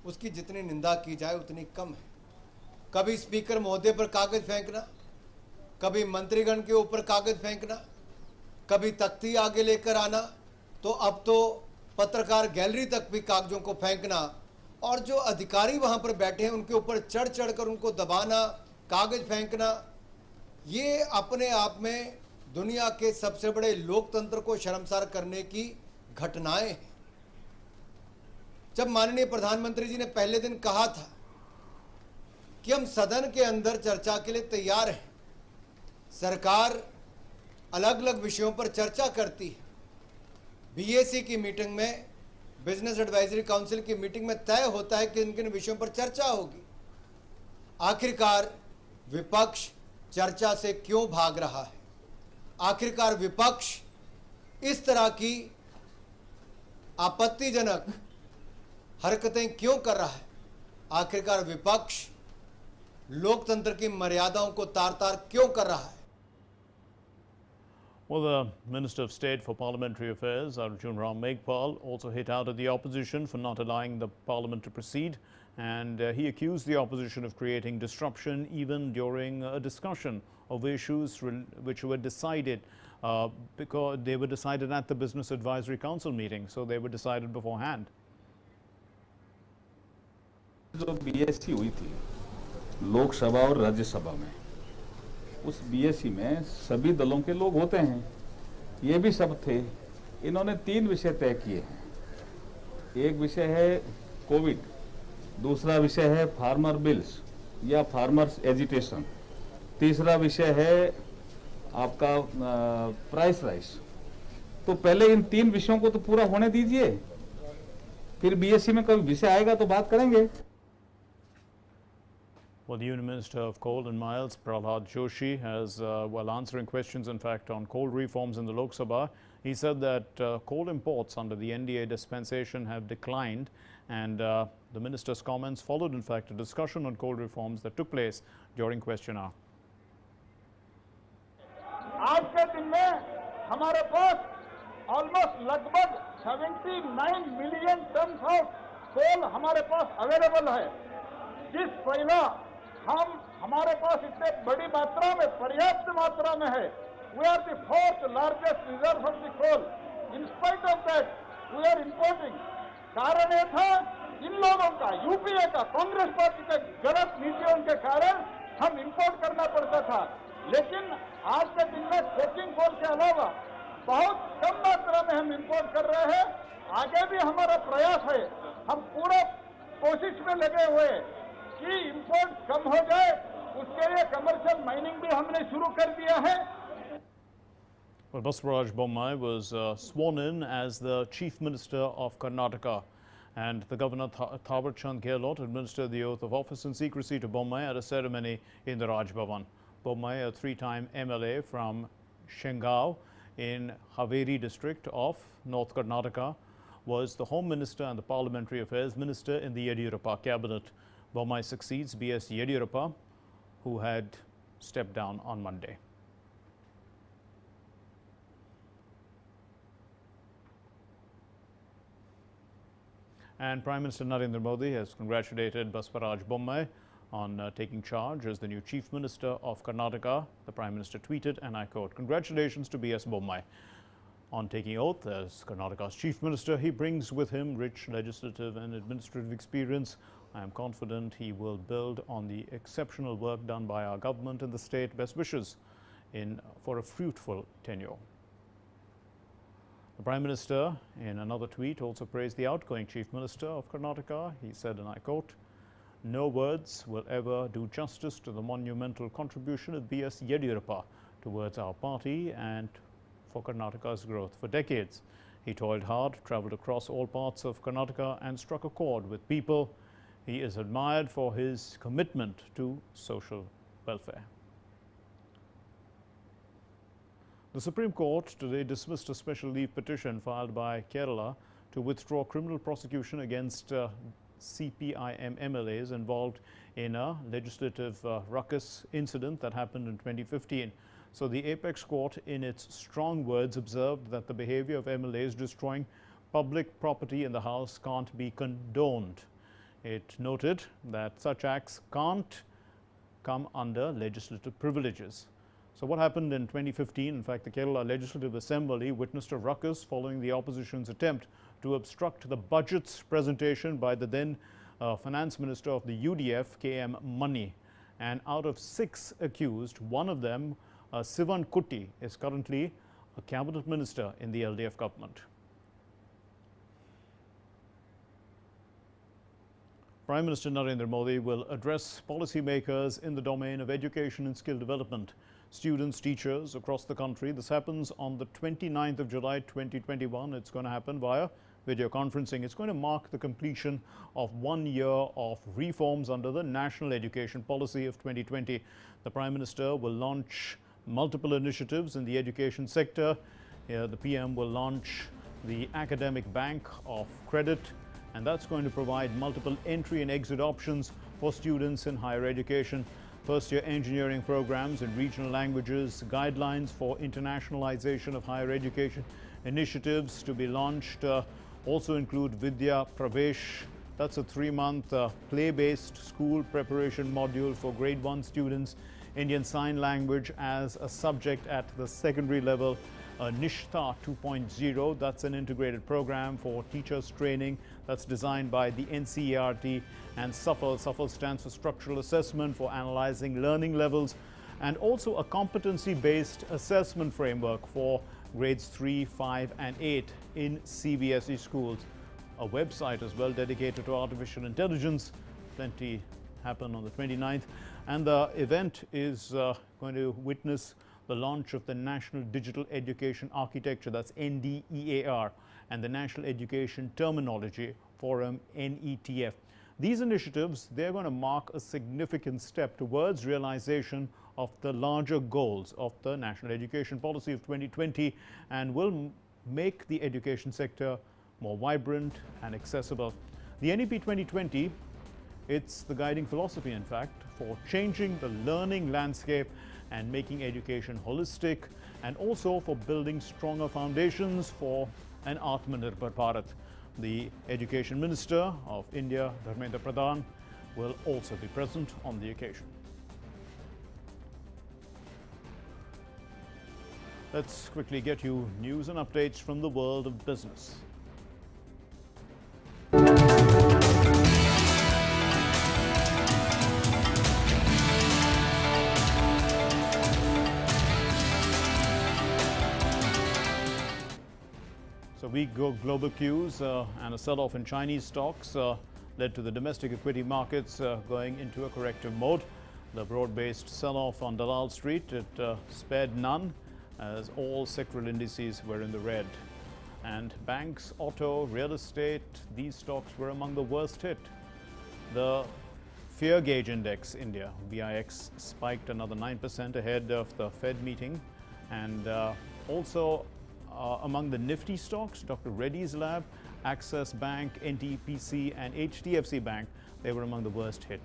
उसकी जितनी निंदा की जाए उतनी कम है। कभी स्पीकर महोदय पर कागज फेंकना, कभी मंत्रीगण के ऊपर कागज फेंकना, कभी तख्ती आगे लेकर आना, तो अब तो पत्रकार गैलरी तक भी कागजों को फेंकना, और जो अधिकारी वहां पर बैठे हैं उनके ऊपर चढ़ चढ़कर उनको दबाना, कागज फेंकना, ये अपने आप में दुनिया के सबसे बड़े लोकतंत्र को शर्मसार करने की घटनाएं हैं। जब माननीय प्रधानमंत्री जी ने पहले दिन कहा था कि हम सदन के अंदर चर्चा के लिए तैयार हैं, सरकार अलग अलग विषयों पर चर्चा करती है। बीएसी की मीटिंग में बिजनेस एडवाइजरी काउंसिल की मीटिंग में तय होता है कि इन किन विषयों पर चर्चा होगी। आखिरकार विपक्ष चर्चा से क्यों भाग रहा है? आखिरकार विपक्ष इस तरह की आपत्तिजनक हरकतें क्यों कर रहा है? आखिरकार विपक्ष लोकतंत्र की मर्यादाओं को तार-तार क्यों कर रहा है? Well, the Minister of State for Parliamentary Affairs, Arjun Ram Meghwal, also hit out at the opposition for not allowing the parliament to proceed, and he accused the opposition of creating disruption even during a discussion of issues which were decided because they were decided at the Business Advisory Council meeting, so they were decided beforehand. जो BSc हुई थी लोकसभा और राज्यसभा में, उस BSc में सभी दलों के लोग होते हैं, ये भी सब थे। इन्होंने 3 विषय तय किए हैं। एक विषय है कोविड, दूसरा विषय है फार्मर बिल्स या फार्मर्स एजिटेशन, तीसरा विषय है आपका प्राइस राइस। तो पहले इन 3 विषयों को तो पूरा होने दीजिए, फिर बीएससी में कभी विषय आएगा तो बात करेंगे। Well, the Union Minister of Coal and Mines, Prahlad Joshi, has, while answering questions, in fact, on coal reforms in the Lok Sabha, he said that coal imports under the NDA dispensation have declined, and the minister's comments followed, in fact, a discussion on coal reforms that took place during question hour. आज के दिन में हमारे पास almost लगभग 79 million ton of coal हमारे पास available है, जिस पहला हमारे पास इतने बड़ी मात्रा में, पर्याप्त मात्रा में है। We are the 4th largest reserve of the coal. In spite of that we are importing. कारण ये था इन लोगों का, यूपीए का, कांग्रेस पार्टी के गलत नीतियों के कारण हम इंपोर्ट करना पड़ता था। लेकिन आज के दिन में कोकिंग कोल के अलावा बहुत कम मात्रा में हम इंपोर्ट कर रहे हैं। आगे भी हमारा प्रयास है, हम पूरा कोशिश में लगे हुए कि इंपोर्ट कम हो जाए, उसके लिए कमर्शियल माइनिंग भी हमने शुरू कर दिया है। Well, Basuraj Bommai was sworn in as the Chief Minister of Karnataka, and the Governor Thawar Chand Gehlot administered the oath of office in secrecy to Bommai at a ceremony in the Raj Bhavan. Bommai, a 3-time MLA from Shengao in Haveri district of North Karnataka, was the Home Minister and the Parliamentary Affairs Minister in the Yediyurappa cabinet. Bommai succeeds B.S. Yediyurappa, who had stepped down on Monday. And Prime Minister Narendra Modi has congratulated Basuraj Bommai on taking charge as the new Chief Minister of Karnataka. The Prime Minister tweeted, and I quote, "Congratulations to B.S. Bommai. On taking oath as Karnataka's Chief Minister, he brings with him rich legislative and administrative experience. I am confident he will build on the exceptional work done by our government and the state. Best wishes for a fruitful tenure." The Prime Minister, in another tweet, also praised the outgoing Chief Minister of Karnataka. He said, and I quote, "No words will ever do justice to the monumental contribution of B.S. Yediyurappa towards our party and for Karnataka's growth. For decades, he toiled hard, travelled across all parts of Karnataka and struck a chord with people. He is admired for his commitment to social welfare." The Supreme Court today dismissed a special leave petition filed by Kerala to withdraw criminal prosecution against CPIM MLAs involved in a legislative ruckus incident that happened in 2015. So the Apex Court, in its strong words, observed that the behavior of MLAs destroying public property in the House can't be condoned. It noted that such acts can't come under legislative privileges. So what happened in 2015? In fact, the Kerala Legislative Assembly witnessed a ruckus following the opposition's attempt to obstruct the budget's presentation by the then Finance Minister of the UDF, KM Mani. And out of 6 accused, one of them, Sivan Kutty, is currently a cabinet minister in the LDF government. Prime Minister Narendra Modi will address policymakers in the domain of education and skill development. Students, teachers across the country. This happens on the 29th of July 2021. It's going to happen via video conferencing. It's going to mark the completion of 1 year of reforms under the National Education Policy of 2020. The Prime Minister will launch multiple initiatives in the education sector. The PM will launch the Academic Bank of Credit, and that's going to provide multiple entry and exit options for students in higher education. First-year engineering programs in regional languages, guidelines for internationalization of higher education, initiatives to be launched also include Vidya Pravesh. That's a 3-month play-based school preparation module for grade 1 students, Indian Sign Language as a subject at the secondary level, Nishtha 2.0, that's an integrated program for teachers training that's designed by the NCERT, and SUFFLE. SUFFLE stands for Structural Assessment for analyzing learning levels, and also a competency-based assessment framework for grades 3, 5 and 8 in CBSE schools. A website as well dedicated to artificial intelligence. Plenty happen on the 29th, and the event is going to witness the launch of the National Digital Education Architecture, that's NDEAR, and the National Education Terminology Forum, NETF. These initiatives, they're going to mark a significant step towards realization of the larger goals of the National Education Policy of 2020 and will make the education sector more vibrant and accessible. The NEP 2020, it's the guiding philosophy, in fact, for changing the learning landscape and making education holistic, and also for building stronger foundations for an Atmanirbhar Bharat. The Education Minister of India, Dharmendra Pradhan, will also be present on the occasion. Let's quickly get you news and updates from the world of business. So weak global cues and a sell-off in Chinese stocks led to the domestic equity markets going into a corrective mode. The broad-based sell-off on Dalal Street, it spared none as all sectoral indices were in the red. And banks, auto, real estate, these stocks were among the worst hit. The fear gauge index, India, VIX, spiked another 9% ahead of the Fed meeting, and also among the nifty stocks, Dr. Reddy's Lab, Axis Bank, NTPC and HDFC Bank, they were among the worst hit.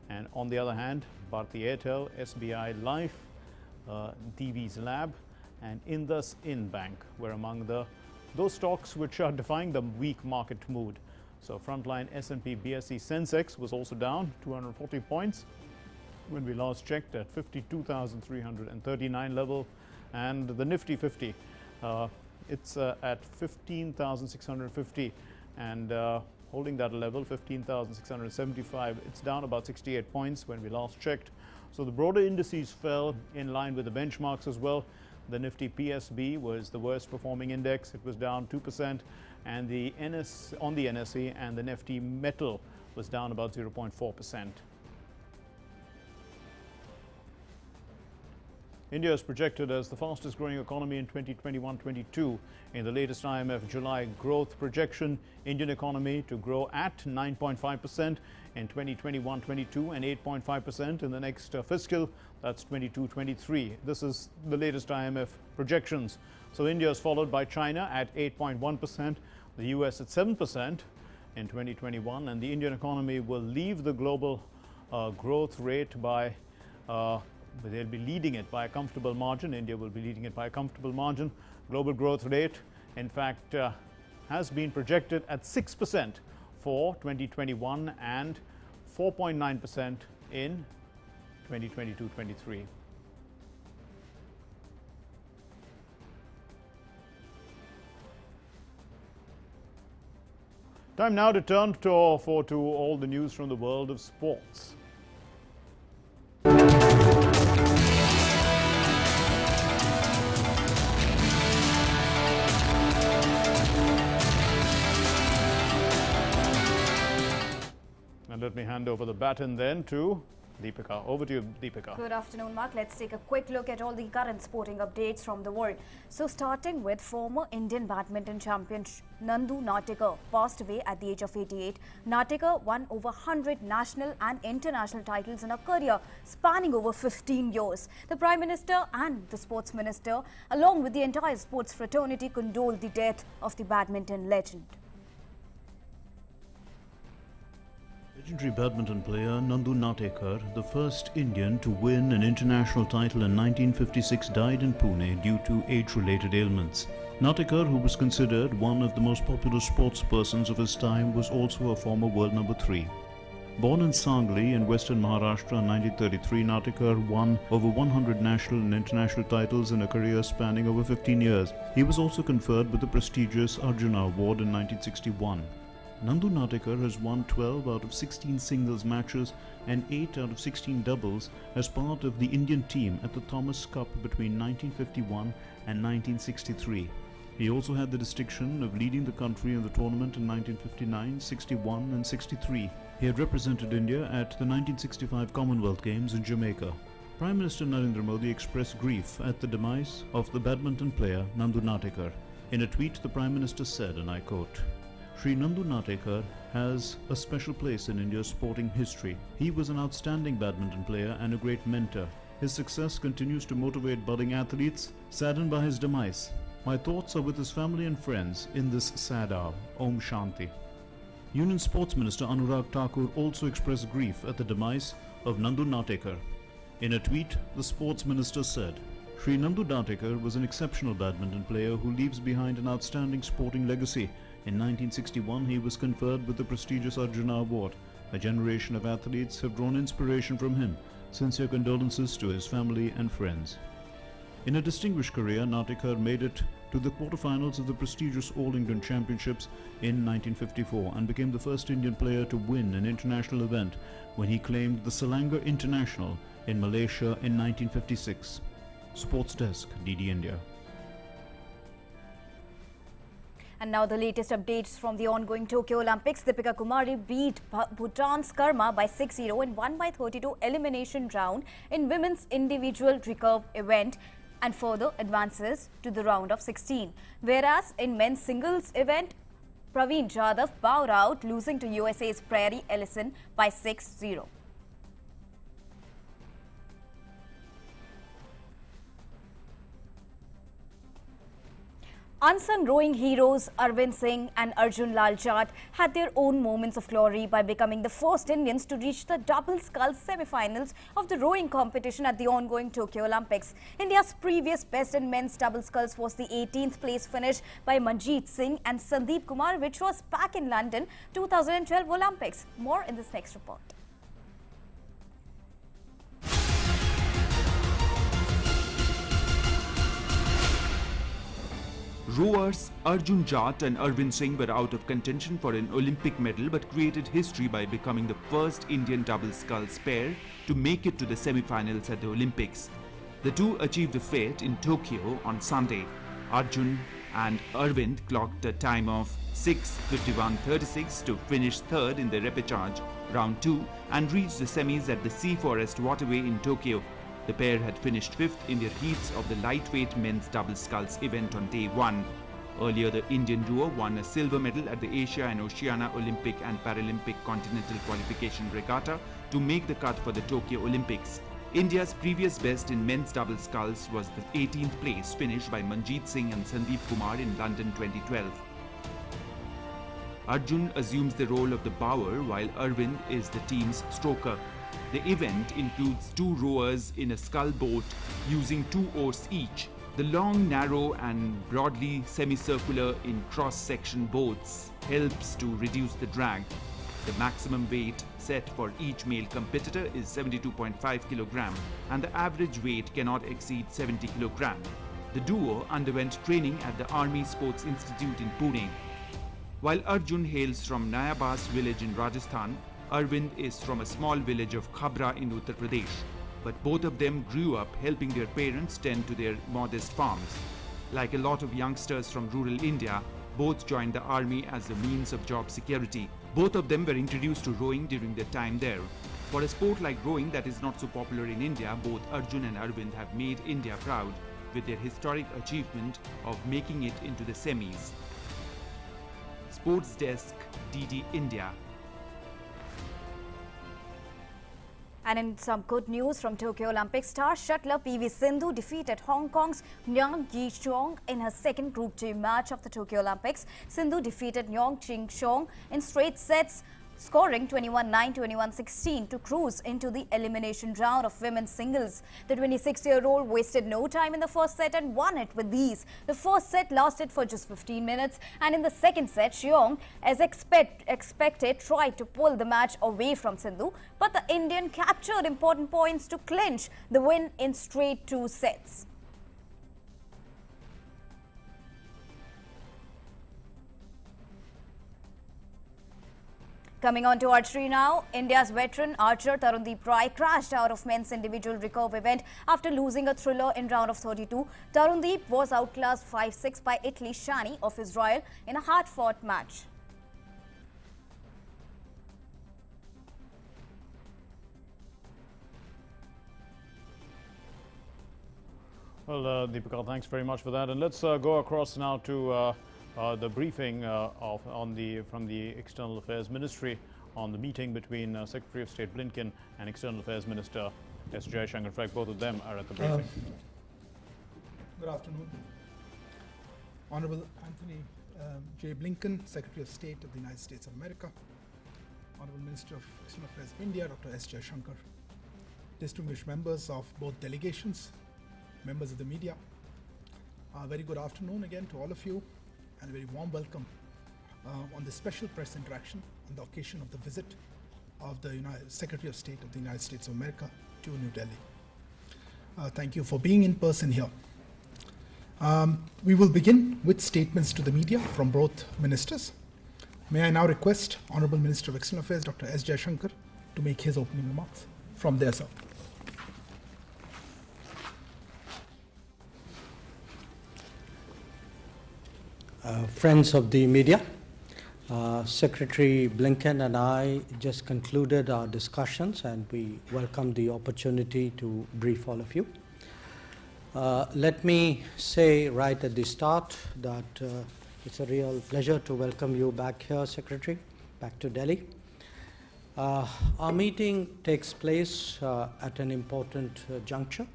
And on the other hand, Bharti Airtel, SBI Life, DV's Lab and Indus Ind Bank were among those stocks which are defying the weak market mood. So frontline S&P BSE Sensex was also down 240 points when we last checked at 52,339 level, and the Nifty 50 it's at 15,650 and holding that level 15,675. It's down about 68 points when we last checked. So the broader indices fell in line with the benchmarks as well. The Nifty PSB was the worst performing index. It was down 2%, and the NSE and the Nifty Metal was down about 0.4%. India is projected as the fastest growing economy in 2021-22. In the latest IMF July growth projection, Indian economy to grow at 9.5% in 2021-22 and 8.5% in the next fiscal, that's 22-23. This is the latest IMF projections. So India is followed by China at 8.1%, the US at 7% in 2021, and the Indian economy will leave the global growth rate by they'll be leading it by a comfortable margin. India will be leading it by a comfortable margin. Global growth rate, in fact, has been projected at 6% for 2021 and 4.9% in 2022-23. Time now to turn to all the news from the world of sports. And let me hand over the baton then to Deepika. Over to you, Deepika. Good afternoon, Mark. Let's take a quick look at all the current sporting updates from the world. So starting with former Indian badminton champion Nandu Natekar passed away at the age of 88. Natekar won over 100 national and international titles in a career spanning over 15 years. The Prime Minister and the Sports Minister, along with the entire sports fraternity, condoled the death of the badminton legend. Legendary badminton player Nandu Natekar, the first Indian to win an international title in 1956, died in Pune due to age-related ailments. Natekar, who was considered one of the most popular sports persons of his time, was also a former world number 3. Born in Sangli in western Maharashtra in 1933, Natekar won over 100 national and international titles in a career spanning over 15 years. He was also conferred with the prestigious Arjuna Award in 1961. Nandu Natekar has won 12 out of 16 singles matches and 8 out of 16 doubles as part of the Indian team at the Thomas Cup between 1951 and 1963. He also had the distinction of leading the country in the tournament in 1959, 61 and 63. He had represented India at the 1965 Commonwealth Games in Jamaica. Prime Minister Narendra Modi expressed grief at the demise of the badminton player Nandu Natekar. In a tweet, the Prime Minister said, and I quote, "Shri Nandu Natekar has a special place in India's sporting history. He was an outstanding badminton player and a great mentor. His success continues to motivate budding athletes saddened by his demise. My thoughts are with his family and friends in this sad hour. Om Shanti." Union Sports Minister Anurag Thakur also expressed grief at the demise of Nandu Natekar. In a tweet, the Sports Minister said, "Shri Nandu Natekar was an exceptional badminton player who leaves behind an outstanding sporting legacy. In 1961, he was conferred with the prestigious Arjuna Award. A generation of athletes have drawn inspiration from him. Sincere condolences to his family and friends." In a distinguished career, Natekar made it to the quarterfinals of the prestigious All England Championships in 1954 and became the first Indian player to win an international event when he claimed the Selangor International in Malaysia in 1956. Sports Desk, DD India. And now the latest updates from the ongoing Tokyo Olympics. Deepika Kumari beat Bhutan's Karma by 6-0 in 1/32 elimination round in women's individual recurve event and further advances to the round of 16. Whereas in men's singles event, Praveen Jadhav bowed out, losing to USA's Prairie Ellison by 6-0. Unsung rowing heroes Arvind Singh and Arjun Lal Jat had their own moments of glory by becoming the first Indians to reach the double sculls semi-finals of the rowing competition at the ongoing Tokyo Olympics. India's previous best in men's double sculls was the 18th place finish by Manjeet Singh and Sandeep Kumar, which was back in London 2012 Olympics. More in this next report. Rowers Arjun Jat and Arvind Singh were out of contention for an Olympic medal but created history by becoming the first Indian double sculls pair to make it to the semi-finals at the Olympics. The two achieved the feat in Tokyo on Sunday. Arjun and Arvind clocked a time of 6:51.36 to finish third in the repechage round 2 and reach the semis at the Sea Forest Waterway in Tokyo. The pair had finished fifth in their heats of the lightweight men's double sculls event on day 1. Earlier, the Indian duo won a silver medal at the Asia and Oceania Olympic and Paralympic Continental Qualification Regatta to make the cut for the Tokyo Olympics. India's previous best in men's double sculls was the 18th place finish by Manjeet Singh and Sandeep Kumar in London 2012. Arjun assumes the role of the bower while Arvind is the team's stroker. The event includes 2 rowers in a scull boat using 2 oars each. The long, narrow and broadly semicircular in cross-section boats helps to reduce the drag. The maximum weight set for each male competitor is 72.5 kg and the average weight cannot exceed 70 kg. The duo underwent training at the Army Sports Institute in Pune. While Arjun hails from Nayabas village in Rajasthan, Arvind is from a small village of Khabra in Uttar Pradesh, but both of them grew up helping their parents tend to their modest farms. Like a lot of youngsters from rural India, both joined the army as a means of job security. Both of them were introduced to rowing during their time there. For a sport like rowing that is not so popular in India, both Arjun and Arvind have made India proud with their historic achievement of making it into the semis. Sports Desk, DD India. And in some good news from Tokyo Olympics, star shuttler PV Sindhu defeated Hong Kong's Nyang Yi-cheong in her second Group G match of the Tokyo Olympics. Sindhu defeated Nyang Ching-cheong in straight sets, scoring 21-9, 21-16 to cruise into the elimination round of women's singles. The 26-year-old wasted no time in the first set and won it with ease. The first set lasted for just 15 minutes, and in the second set, Cheong, as expected, tried to pull the match away from Sindhu, but the Indian captured important points to clinch the win in straight 2 sets. Coming on to archery now, India's veteran archer Tarundeep Rai crashed out of men's individual recurve event after losing a thriller in round of 32. Tarundeep was outclassed 5-6 by Italy's Shani of Israel in a hard-fought match. Well, Deepika, thanks very much for that. And let's go across now to the briefing from the External Affairs Ministry on the meeting between Secretary of State Blinken and External Affairs Minister S. Jaishankar. In fact, both of them are at the briefing. Good afternoon. Honorable Antony J. Blinken, Secretary of State of the United States of America, Honorable Minister of External Affairs of India, Dr. S. Jaishankar, distinguished members of both delegations, members of the media, a very good afternoon again to all of you, and a very warm welcome on this special press interaction on the occasion of the visit of the Secretary of State of the United States of America to New Delhi. Thank you for being in person here. We will begin with statements to the media from both ministers. May I now request Honorable Minister of External Affairs, Dr. S. Jaishankar, to make his opening remarks from their side. Friends of the media, Secretary Blinken and I just concluded our discussions, and we welcome the opportunity to brief all of you. Let me say right at the start that it's a real pleasure to welcome you back here, Secretary, back to Delhi. Our meeting takes place at an important juncture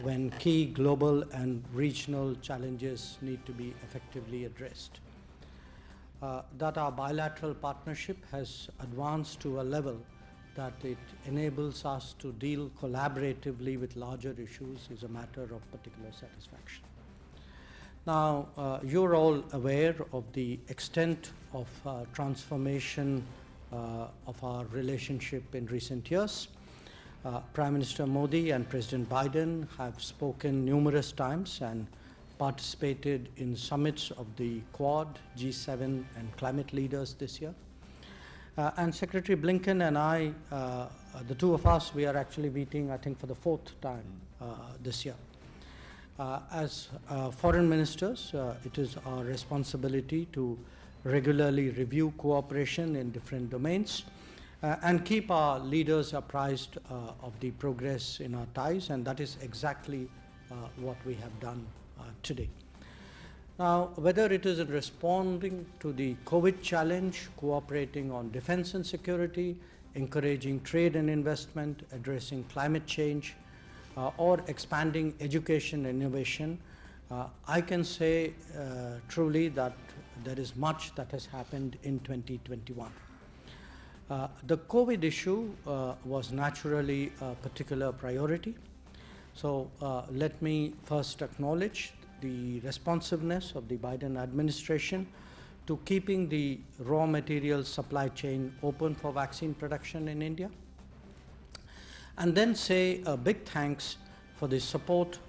when key global and regional challenges need to be effectively addressed. That our bilateral partnership has advanced to a level that it enables us to deal collaboratively with larger issues is a matter of particular satisfaction. Now, you're all aware of the extent of transformation of our relationship in recent years. Prime Minister Modi and President Biden have spoken numerous times and participated in summits of the Quad, G7 and climate leaders this year. And Secretary Blinken and I, the two of us, we are actually meeting, I think, for the 4th time this year. As foreign ministers, it is our responsibility to regularly review cooperation in different domains and keep our leaders apprised of the progress in our ties, and that is exactly what we have done today. Now, whether it is in responding to the COVID challenge, cooperating on defense and security, encouraging trade and investment, addressing climate change, or expanding education and innovation, I can say truly that there is much that has happened in 2021. The COVID issue was naturally a particular priority. So let me first acknowledge the responsiveness of the Biden administration to keeping the raw materials supply chain open for vaccine production in India. And then say a big thanks for the support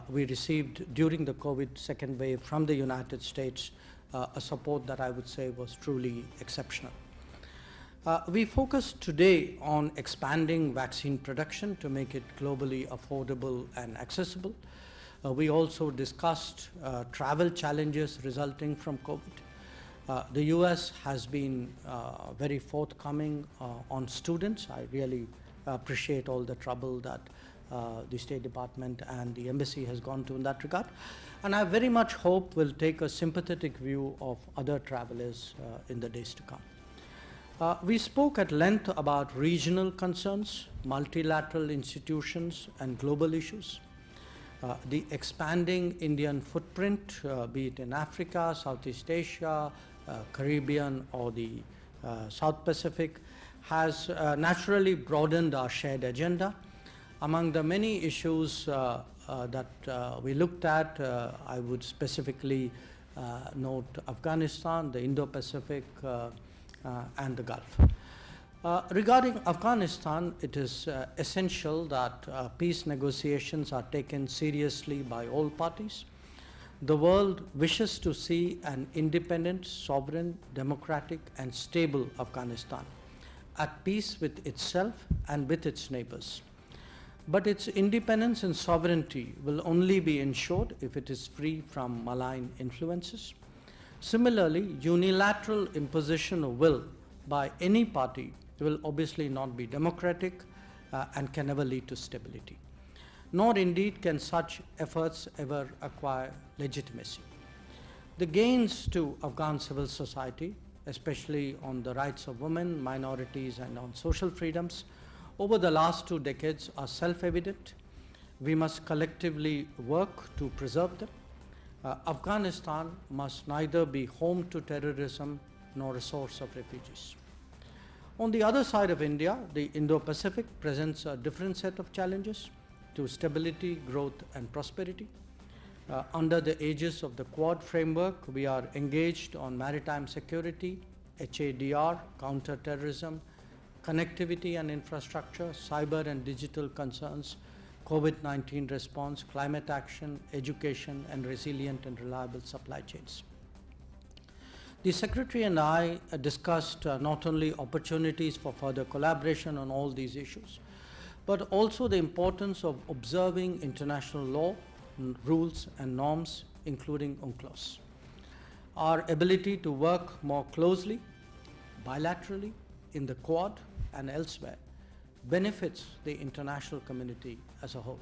we received during the COVID second wave from the United States, a support that I would say was truly exceptional. We focused today on expanding vaccine production to make it globally affordable and accessible. We also discussed travel challenges resulting from COVID. The US has been very forthcoming on students. I really appreciate all the trouble that the State Department and the Embassy has gone to in that regard. And I very much hope will take a sympathetic view of other travelers in the days to come. We spoke at length about regional concerns, multilateral institutions, and global issues. The expanding Indian footprint, be it in Africa, Southeast Asia, Caribbean, or the South Pacific, has naturally broadened our shared agenda. Among the many issues that we looked at, I would specifically note Afghanistan, the Indo-Pacific, and the Gulf. Regarding Afghanistan, it is essential that peace negotiations are taken seriously by all parties. The world wishes to see an independent, sovereign, democratic, and stable Afghanistan at peace with itself and with its neighbors. But its independence and sovereignty will only be ensured if it is free from malign influences. Similarly, unilateral imposition of will by any party will obviously not be democratic and can never lead to stability. Nor indeed can such efforts ever acquire legitimacy. The gains to Afghan civil society, especially on the rights of women, minorities, and on social freedoms, over the last 2 decades are self-evident. We must collectively work to preserve them. Afghanistan must neither be home to terrorism nor a source of refugees. On the other side of India, the Indo-Pacific presents a different set of challenges to stability, growth, and prosperity. Under the aegis of the Quad framework, we are engaged on maritime security, HADR, counter-terrorism, connectivity and infrastructure, cyber and digital concerns, COVID-19 response, climate action, education, and resilient and reliable supply chains. The Secretary and I discussed not only opportunities for further collaboration on all these issues, but also the importance of observing international law, rules, and norms, including UNCLOS. Our ability to work more closely, bilaterally, in the Quad and elsewhere benefits the international community as a whole.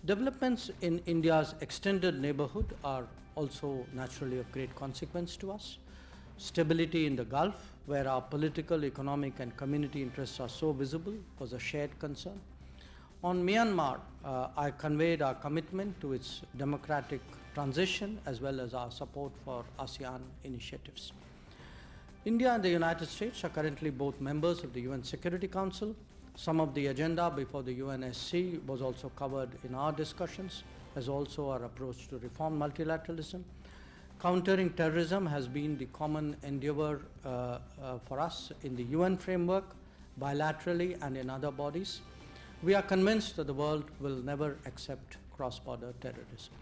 Developments in India's extended neighborhood are also naturally of great consequence to us. Stability in the Gulf, where our political, economic, and community interests are so visible, was a shared concern. On Myanmar, I conveyed our commitment to its democratic transition as well as our support for ASEAN initiatives. India and the United States are currently both members of the UN Security Council. Some of the agenda before the UNSC was also covered in our discussions, as also our approach to reform multilateralism. Countering terrorism has been the common endeavor for us in the UN framework, bilaterally and in other bodies. We are convinced that the world will never accept cross-border terrorism.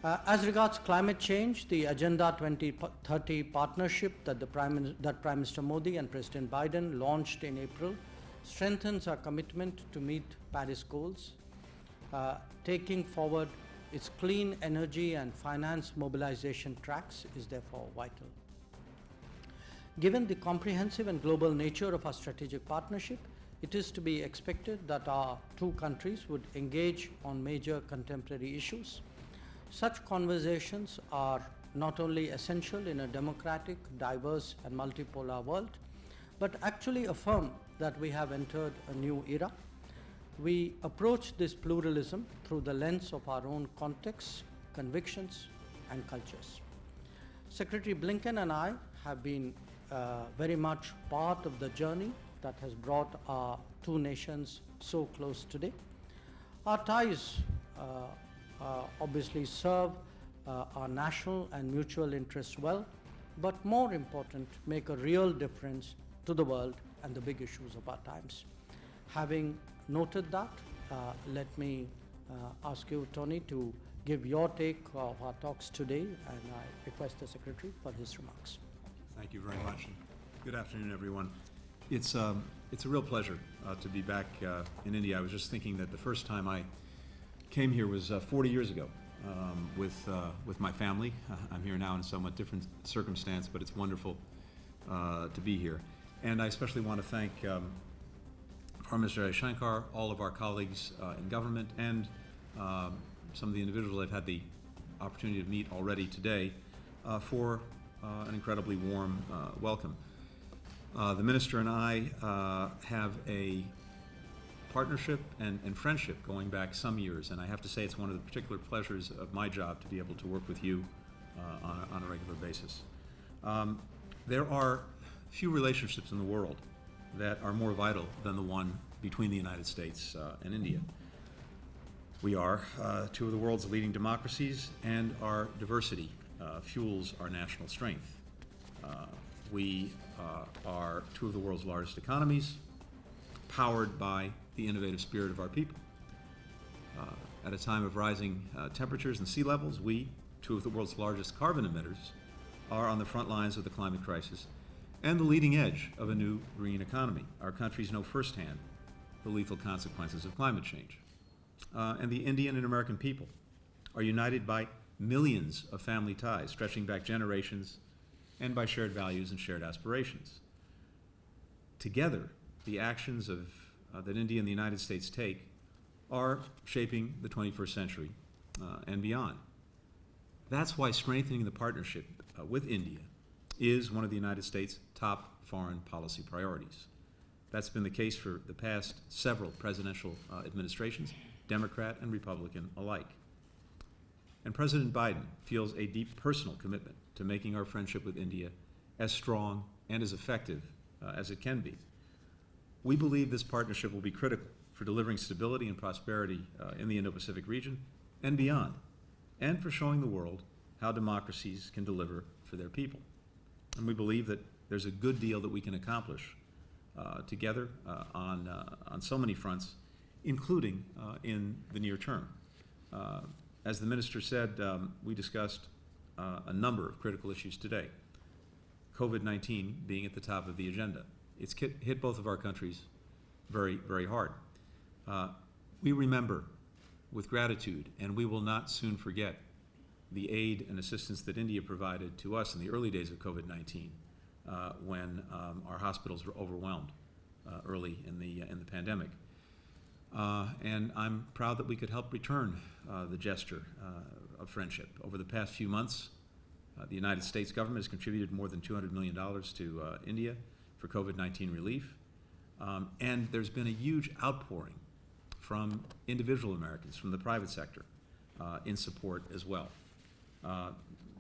As regards climate change, the Agenda 2030 partnership that Prime Minister Modi and President Biden launched in April strengthens our commitment to meet Paris goals. Taking forward its clean energy and finance mobilization tracks is therefore vital. Given the comprehensive and global nature of our strategic partnership, it is to be expected that our two countries would engage on major contemporary issues. Such conversations are not only essential in a democratic, diverse, and multipolar world, but actually affirm that we have entered a new era. We approach this pluralism through the lens of our own contexts, convictions, and cultures. Secretary Blinken and I have been very much part of the journey that has brought our two nations so close today. Our ties obviously serve our national and mutual interests well, but more important, make a real difference to the world and the big issues of our times. Having noted that, let me ask you, Tony, to give your take of our talks today, and I request the Secretary for his remarks. Thank you very much. Good afternoon, everyone. It's a real pleasure to be back in India. I was just thinking that the first time I came here was 40 years ago, with my family. I'm here now in a somewhat different circumstance, but it's wonderful to be here. And I especially want to thank Prime Minister Jaishankar, all of our colleagues in government, and some of the individuals I've had the opportunity to meet already today for an incredibly warm welcome. The Minister and I have a partnership and friendship going back some years, and I have to say it's one of the particular pleasures of my job to be able to work with you on a regular basis. There are few relationships in the world that are more vital than the one between the United States and India. We are two of the world's leading democracies, and our diversity fuels our national strength. We are two of the world's largest economies, powered by the innovative spirit of our people. At a time of rising temperatures and sea levels, we, two of the world's largest carbon emitters, are on the front lines of the climate crisis and the leading edge of a new green economy. Our countries know firsthand the lethal consequences of climate change. And the Indian and American people are united by millions of family ties stretching back generations and by shared values and shared aspirations. Together, the actions that India and the United States take are shaping the 21st century and beyond. That's why strengthening the partnership with India is one of the United States' top foreign policy priorities. That's been the case for the past several presidential administrations, Democrat and Republican alike. And President Biden feels a deep personal commitment to making our friendship with India as strong and as effective as it can be. We believe this partnership will be critical for delivering stability and prosperity in the Indo-Pacific region and beyond, and for showing the world how democracies can deliver for their people. And we believe that there's a good deal that we can accomplish together on so many fronts, including in the near term. As the Minister said, we discussed a number of critical issues today, COVID-19 being at the top of the agenda. It's hit both of our countries very, very hard. We remember with gratitude, and we will not soon forget, the aid and assistance that India provided to us in the early days of COVID-19 when our hospitals were overwhelmed early in the pandemic. And I'm proud that we could help return the gesture of friendship. Over the past few months, the United States government has contributed more than $200 million to India for COVID-19 relief. And there's been a huge outpouring from individual Americans, from the private sector, in support as well.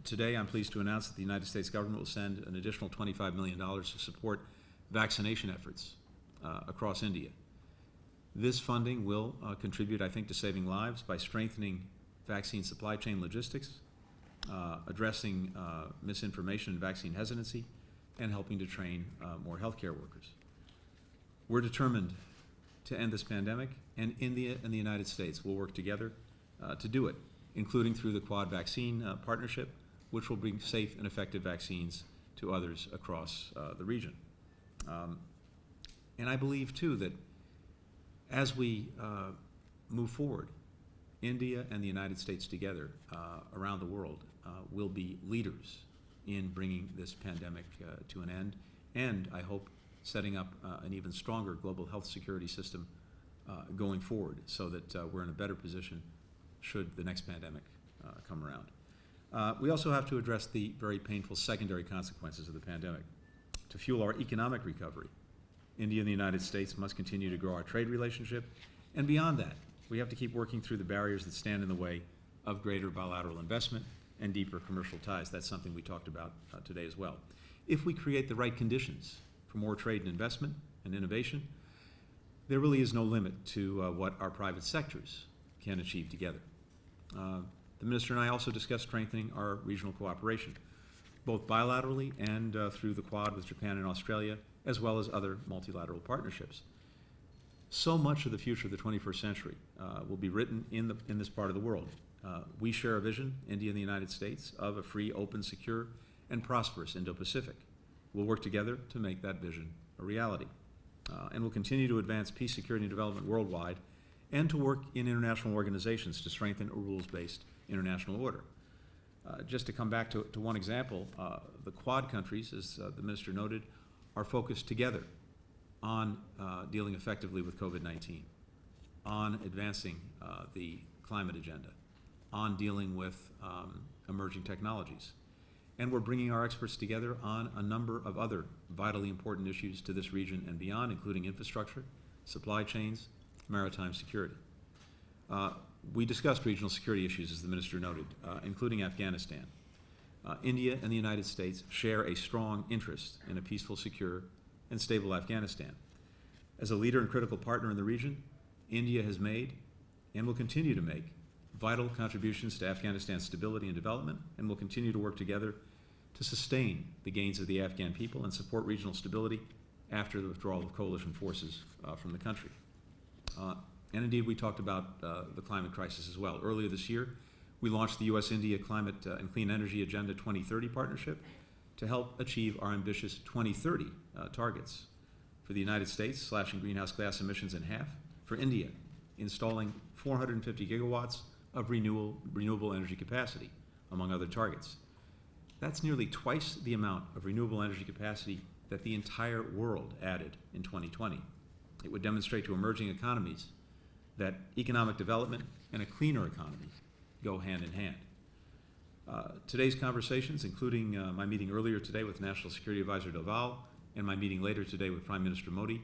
Today, I'm pleased to announce that the United States government will send an additional $25 million to support vaccination efforts across India. This funding will contribute, I think, to saving lives by strengthening vaccine supply chain logistics, addressing misinformation and vaccine hesitancy, and helping to train more healthcare workers. We're determined to end this pandemic, and India and the United States will work together to do it, including through the Quad Vaccine Partnership, which will bring safe and effective vaccines to others across the region. And I believe, too, that as we move forward, India and the United States together around the world will be leaders in bringing this pandemic to an end, and I hope setting up an even stronger global health security system going forward, so that we're in a better position should the next pandemic come around. We also have to address the very painful secondary consequences of the pandemic. To fuel our economic recovery, India and the United States must continue to grow our trade relationship, and beyond that, we have to keep working through the barriers that stand in the way of greater bilateral investment and deeper commercial ties. That's something we talked about today as well. If we create the right conditions for more trade and investment and innovation, there really is no limit to what our private sectors can achieve together. The Minister and I also discussed strengthening our regional cooperation, both bilaterally and through the Quad with Japan and Australia, as well as other multilateral partnerships. So much of the future of the 21st century will be written in this part of the world. We share a vision, India and the United States, of a free, open, secure, and prosperous Indo-Pacific. We'll work together to make that vision a reality. And we'll continue to advance peace, security, and development worldwide and to work in international organizations to strengthen a rules-based international order. Just to come back to one example, the Quad countries, as the Minister noted, are focused together on dealing effectively with COVID-19, on advancing the climate agenda, on dealing with emerging technologies. And we're bringing our experts together on a number of other vitally important issues to this region and beyond, including infrastructure, supply chains, maritime security. We discussed regional security issues, as the Minister noted, including Afghanistan. India and the United States share a strong interest in a peaceful, secure, and stable Afghanistan. As a leader and critical partner in the region, India has made and will continue to make vital contributions to Afghanistan's stability and development, and will continue to work together to sustain the gains of the Afghan people and support regional stability after the withdrawal of coalition forces from the country. And indeed, we talked about the climate crisis as well. Earlier this year, we launched the U.S.-India Climate and Clean Energy Agenda 2030 partnership to help achieve our ambitious 2030 targets. For the United States, slashing greenhouse gas emissions in half. For India, installing 450 gigawatts of renewable energy capacity, among other targets. That's nearly twice the amount of renewable energy capacity that the entire world added in 2020. It would demonstrate to emerging economies that economic development and a cleaner economy go hand in hand. Today's conversations, including my meeting earlier today with National Security Advisor Doval and my meeting later today with Prime Minister Modi,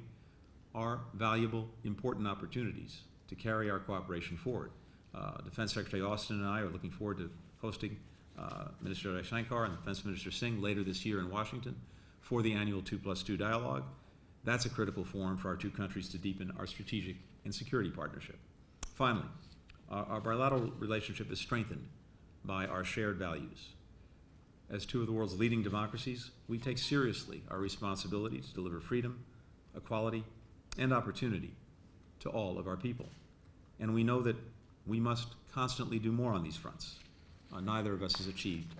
are valuable, important opportunities to carry our cooperation forward. Defense Secretary Austin and I are looking forward to hosting Minister Jaishankar and Defense Minister Singh later this year in Washington for the annual 2+2 dialogue. That's a critical forum for our two countries to deepen our strategic and security partnership. Finally, our bilateral relationship is strengthened by our shared values. As two of the world's leading democracies, we take seriously our responsibility to deliver freedom, equality, and opportunity to all of our people. And we know that we must constantly do more on these fronts. Neither of us has achieved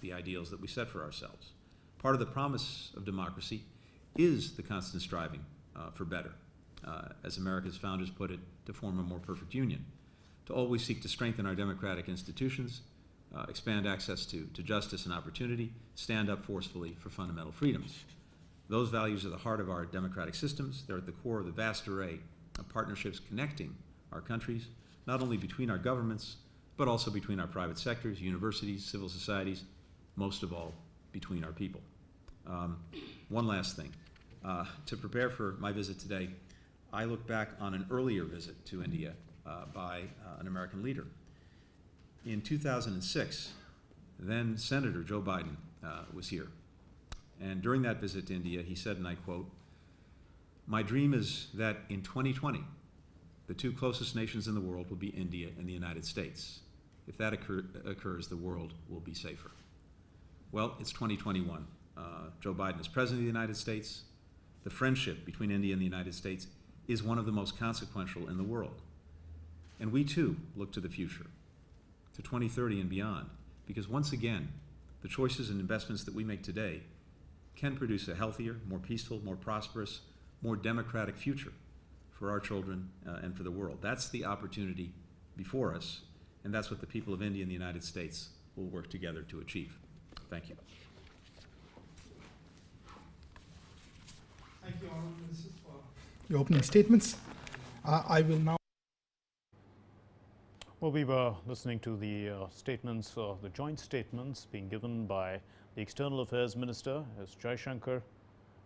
the ideals that we set for ourselves. Part of the promise of democracy is the constant striving for better, as America's founders put it, to form a more perfect union, to always seek to strengthen our democratic institutions, expand access to justice and opportunity, stand up forcefully for fundamental freedoms. Those values are the heart of our democratic systems. They're at the core of the vast array of partnerships connecting our countries, not only between our governments, but also between our private sectors, universities, civil societies, most of all, between our people. One last thing. To prepare for my visit today, I look back on an earlier visit to India by an American leader. In 2006, then Senator Joe Biden was here. And during that visit to India, he said, and I quote, "My dream is that in 2020, the two closest nations in the world will be India and the United States. If that occurs, the world will be safer." Well, it's 2021. Joe Biden is President of the United States. The friendship between India and the United States is one of the most consequential in the world. And we too look to the future, to 2030 and beyond, because once again, the choices and investments that we make today can produce a healthier, more peaceful, more prosperous, more democratic future for our children and for the world. That's the opportunity before us, and that's what the people of India and the United States will work together to achieve. Thank you. Thank you, Honourable Ministers, for your opening statements. I will now. Well, we were listening to the statements, the joint statements being given by the External Affairs Minister, S. Jaishankar,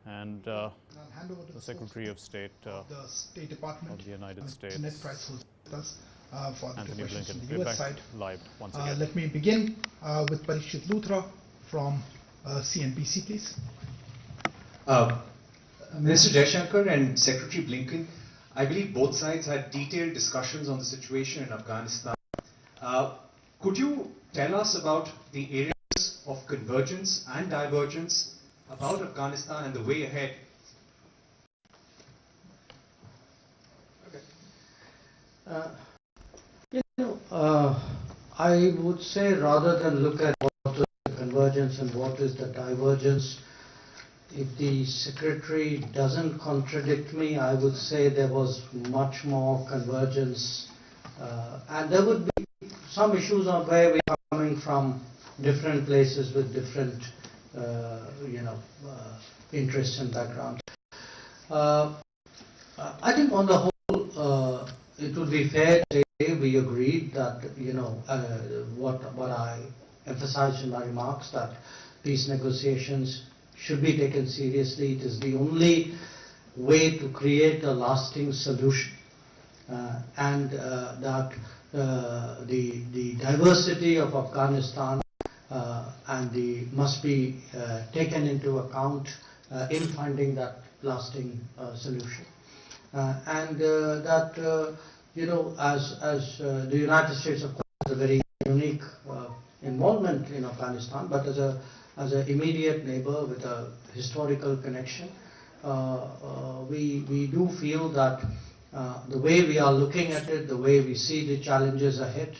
and the Secretary of State of the State Department of the United States, Antony Blinken. We're back live once again. Let me begin with Parikshit Luthra from CNBC, please. Minister Jaishankar and Secretary Blinken, I believe both sides had detailed discussions on the situation in Afghanistan. Could you tell us about the areas of convergence and divergence about Afghanistan and the way ahead? I would say, rather than look at what is the convergence and what is the divergence, if the Secretary doesn't contradict me, I would say there was much more convergence, and there would be some issues on where we are coming from different places with different, interests and backgrounds. I think on the whole, it would be fair to say we agreed that, what I emphasized in my remarks, that peace negotiations should be taken seriously. It is the only way to create a lasting solution, and that the diversity of Afghanistan must be taken into account in finding that lasting solution, and that as the United States, of course, has a very unique involvement in Afghanistan, but as an immediate neighbor with a historical connection, we do feel that the way we are looking at it, the way we see the challenges ahead,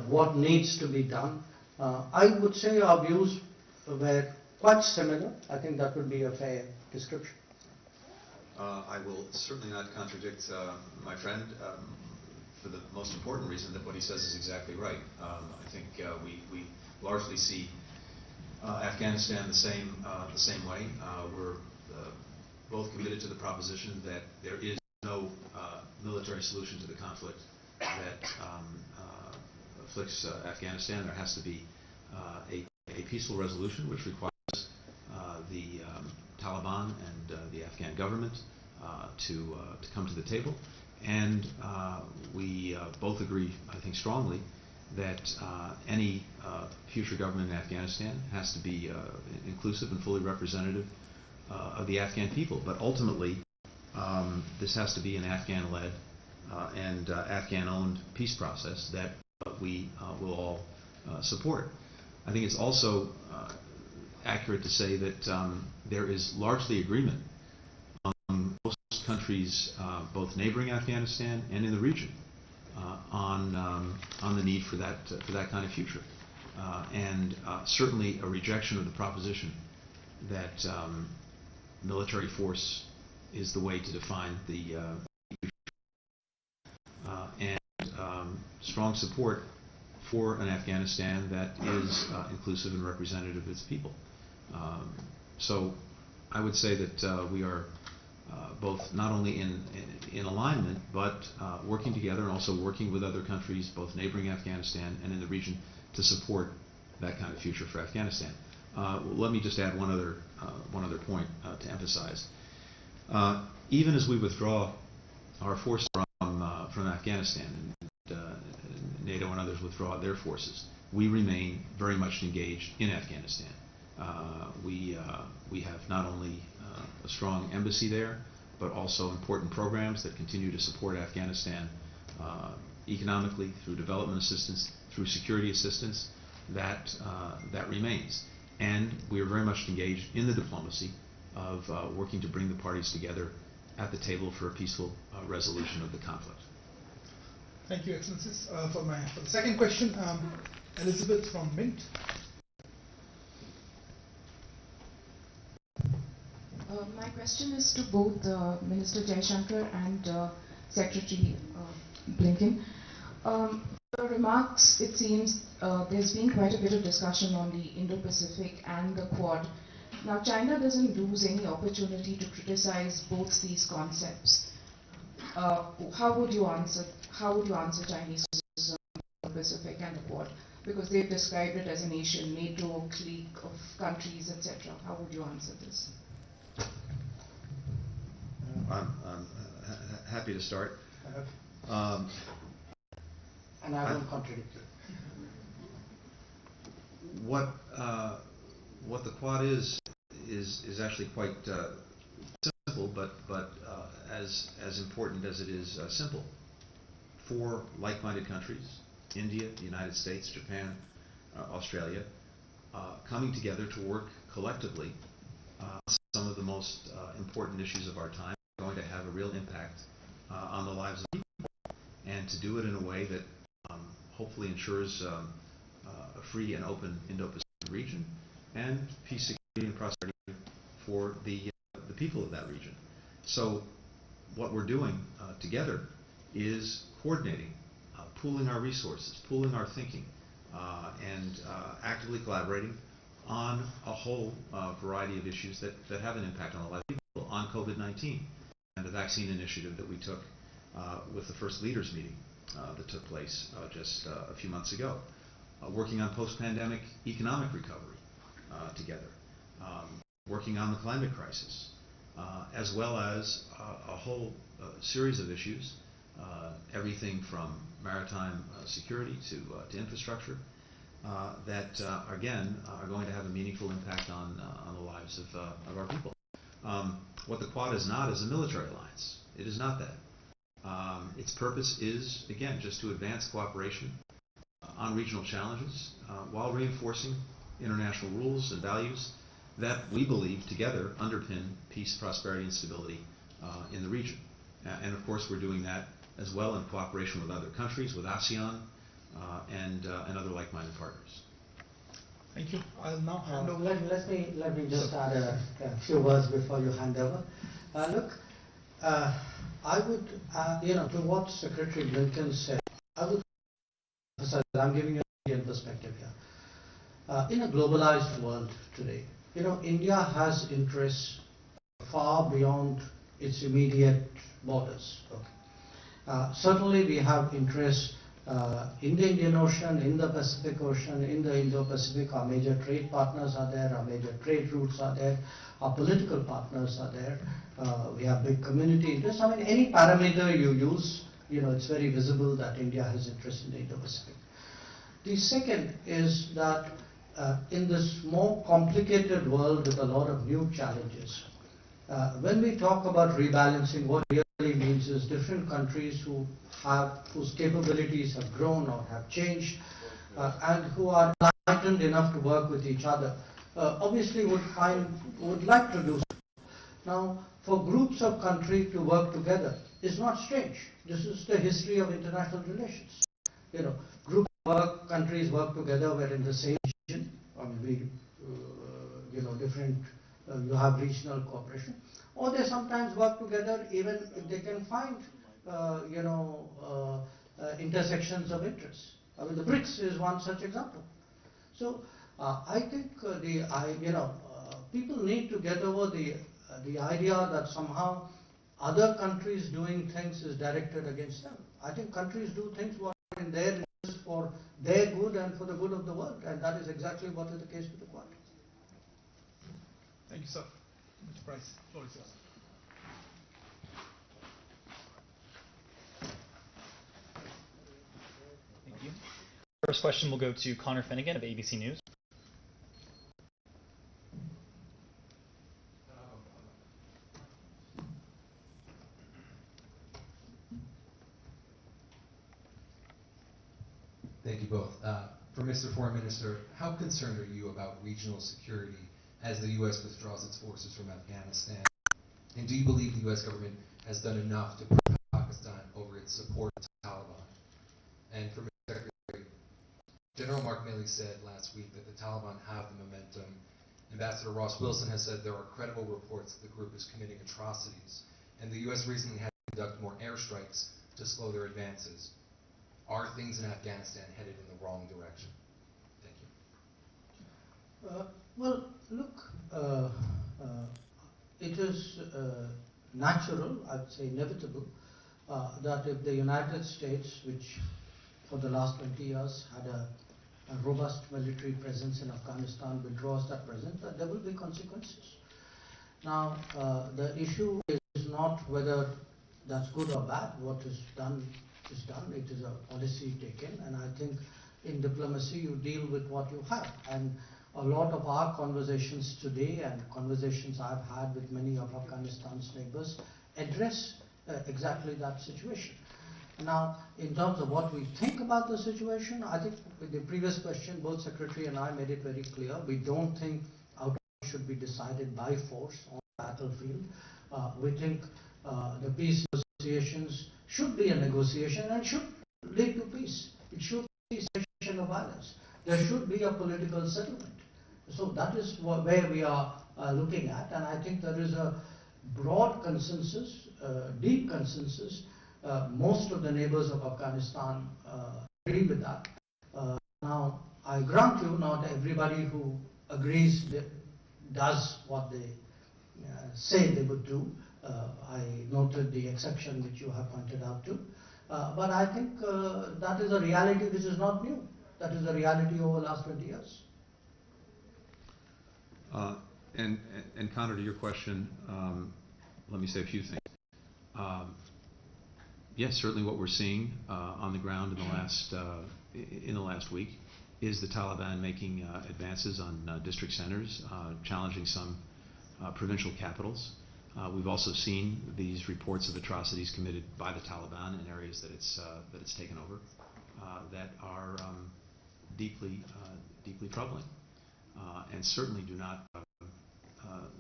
what needs to be done, I would say our views were quite similar. I think that would be a fair description. I will certainly not contradict my friend for the most important reason that what he says is exactly right. I think we largely see Afghanistan the same way. We're both committed to the proposition that there is no military solution to the conflict that afflicts Afghanistan. There has to be a peaceful resolution, which requires the Taliban and the Afghan government to come to the table. And we both agree, I think, strongly that any future government in Afghanistan has to be inclusive and fully representative of the Afghan people. But ultimately, this has to be an Afghan-led and Afghan-owned peace process that we will all support. I think it's also accurate to say that there is largely agreement among most countries, both neighboring Afghanistan and in the region, on the need for that kind of future, and certainly a rejection of the proposition that military force is the way to define the future, and strong support for an Afghanistan that is inclusive and representative of its people. So I would say that we are both not only in alignment, but working together and also working with other countries, both neighboring Afghanistan and in the region, to support that kind of future for Afghanistan. Let me just add one other point to emphasize. Even as we withdraw our forces from Afghanistan, and NATO and others withdraw their forces, we remain very much engaged in Afghanistan. We have not only a strong embassy there, but also important programs that continue to support Afghanistan economically, through development assistance, through security assistance. That remains. And we are very much engaged in the diplomacy of working to bring the parties together at the table for a peaceful resolution of the conflict. Thank you, Excellencies. For the second question, Elizabeth from Mint. My question is to both Minister Jaishankar and Secretary Blinken. Your remarks, it seems there's been quite a bit of discussion on the Indo-Pacific and the Quad. Now, China doesn't lose any opportunity to criticize both these concepts. How would you answer Chinese Pacific and the Quad? Because they've described it as a nation, NATO, clique of countries, etc. How would you answer this? I'm happy to start. And I won't contradict you. What the Quad is actually quite simple, but as important as it is simple. 4 like-minded countries: India, the United States, Japan, Australia, coming together to work collectively on some of the most important issues of our time, are going to have a real impact on the lives of people, and to do it in a way that hopefully ensures a free and open Indo-Pacific region and peace, security, and prosperity for the people of that region. So what we're doing together is coordinating, pooling our resources, pooling our thinking, and actively collaborating on a whole variety of issues that have an impact on the lives of people, on COVID-19 and the vaccine initiative that we took with the first leaders meeting that took place just a few months ago, working on post-pandemic economic recovery together, working on the climate crisis, as well as a whole series of issues, everything from maritime security to infrastructure, that again are going to have a meaningful impact on the lives of our people. What the Quad is not is a military alliance. It is not that. Its purpose is, again, just to advance cooperation on regional challenges while reinforcing international rules and values that we believe together underpin peace, prosperity, and stability in the region. And of course, we're doing that as well in cooperation with other countries, with ASEAN, and other like-minded partners. Thank you. I'll now hand over. Let me just add a few words before you hand over. Look, I would, to what Secretary Blinken said, I would emphasize, I'm giving you an Indian perspective here. In a globalized world today, India has interests far beyond its immediate borders. Okay. Certainly we have interests in the Indian Ocean, in the Pacific Ocean, in the Indo-Pacific. Our major trade partners are there, our major trade routes are there, our political partners are there. We have big community interests. I mean, any parameter you use, it's very visible that India has interest in the Indo-Pacific. The second is that in this more complicated world with a lot of new challenges, when we talk about rebalancing, what really means is different countries whose capabilities have grown or have changed and who are enlightened enough to work with each other, obviously would like to do so. Now, for groups of countries to work together is not strange. This is the history of international relations. Countries work together, we're in the same region. I mean, different, you have regional cooperation. Or they sometimes work together even if they can find, intersections of interest. I mean, the BRICS is one such example. So, I think people need to get over the idea that somehow other countries doing things is directed against them. I think countries do things what are in their interest for their good and for the good of the world, and that is exactly what is the case with the Quad. Thank you, sir. Mr. Price, floor is yours. Thank you. First question will go to Connor Finnegan of ABC News. Thank you both. For Mr. Foreign Minister, how concerned are you about regional security as the U.S. withdraws its forces from Afghanistan? And do you believe the U.S. government has done enough to protect Pakistan over its support to the Taliban? And for Mr. Secretary, General Mark Milley said last week that the Taliban have the momentum. Ambassador Ross Wilson has said there are credible reports that the group is committing atrocities. And the U.S. recently had to conduct more airstrikes to slow their advances. Are things in Afghanistan headed in the wrong direction? Thank you. Well, look, it is natural, I'd say inevitable, that if the United States, which for the last 20 years had a robust military presence in Afghanistan, withdraws that presence, that there will be consequences. Now, the issue is not whether that's good or bad. What is done is done. It is a policy taken, and I think in diplomacy you deal with what you have. And a lot of our conversations today and conversations I've had with many of Afghanistan's neighbors address exactly that situation. Now, in terms of what we think about the situation, I think with the previous question, both Secretary and I made it very clear. We don't think outcomes should be decided by force on the battlefield. We think the peace negotiations should be a negotiation and should lead to peace. It should be a cessation of violence. There should be a political settlement. So that is where we are looking at. And I think there is a broad consensus, deep consensus. Most of the neighbors of Afghanistan agree with that. Now, I grant you, not everybody who agrees does what they say they would do. I noted the exception which you have pointed out to. But I think that is a reality which is not new. That is a reality over the last 20 years. And Connor, to your question, let me say a few things. Yes, certainly what we're seeing on the ground in the last week is the Taliban making advances on district centers, challenging some provincial capitals. We've also seen these reports of atrocities committed by the Taliban in areas that it's taken over that are deeply troubling, and certainly do not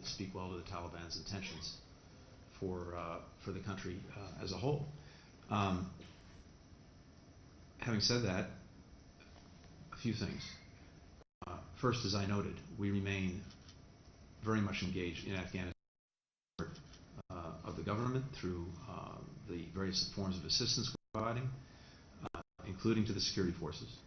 speak well to the Taliban's intentions for the country as a whole. Having said that, a few things. First, as I noted, we remain very much engaged in Afghanistan of the government through the various forms of assistance we're providing, including to the security forces,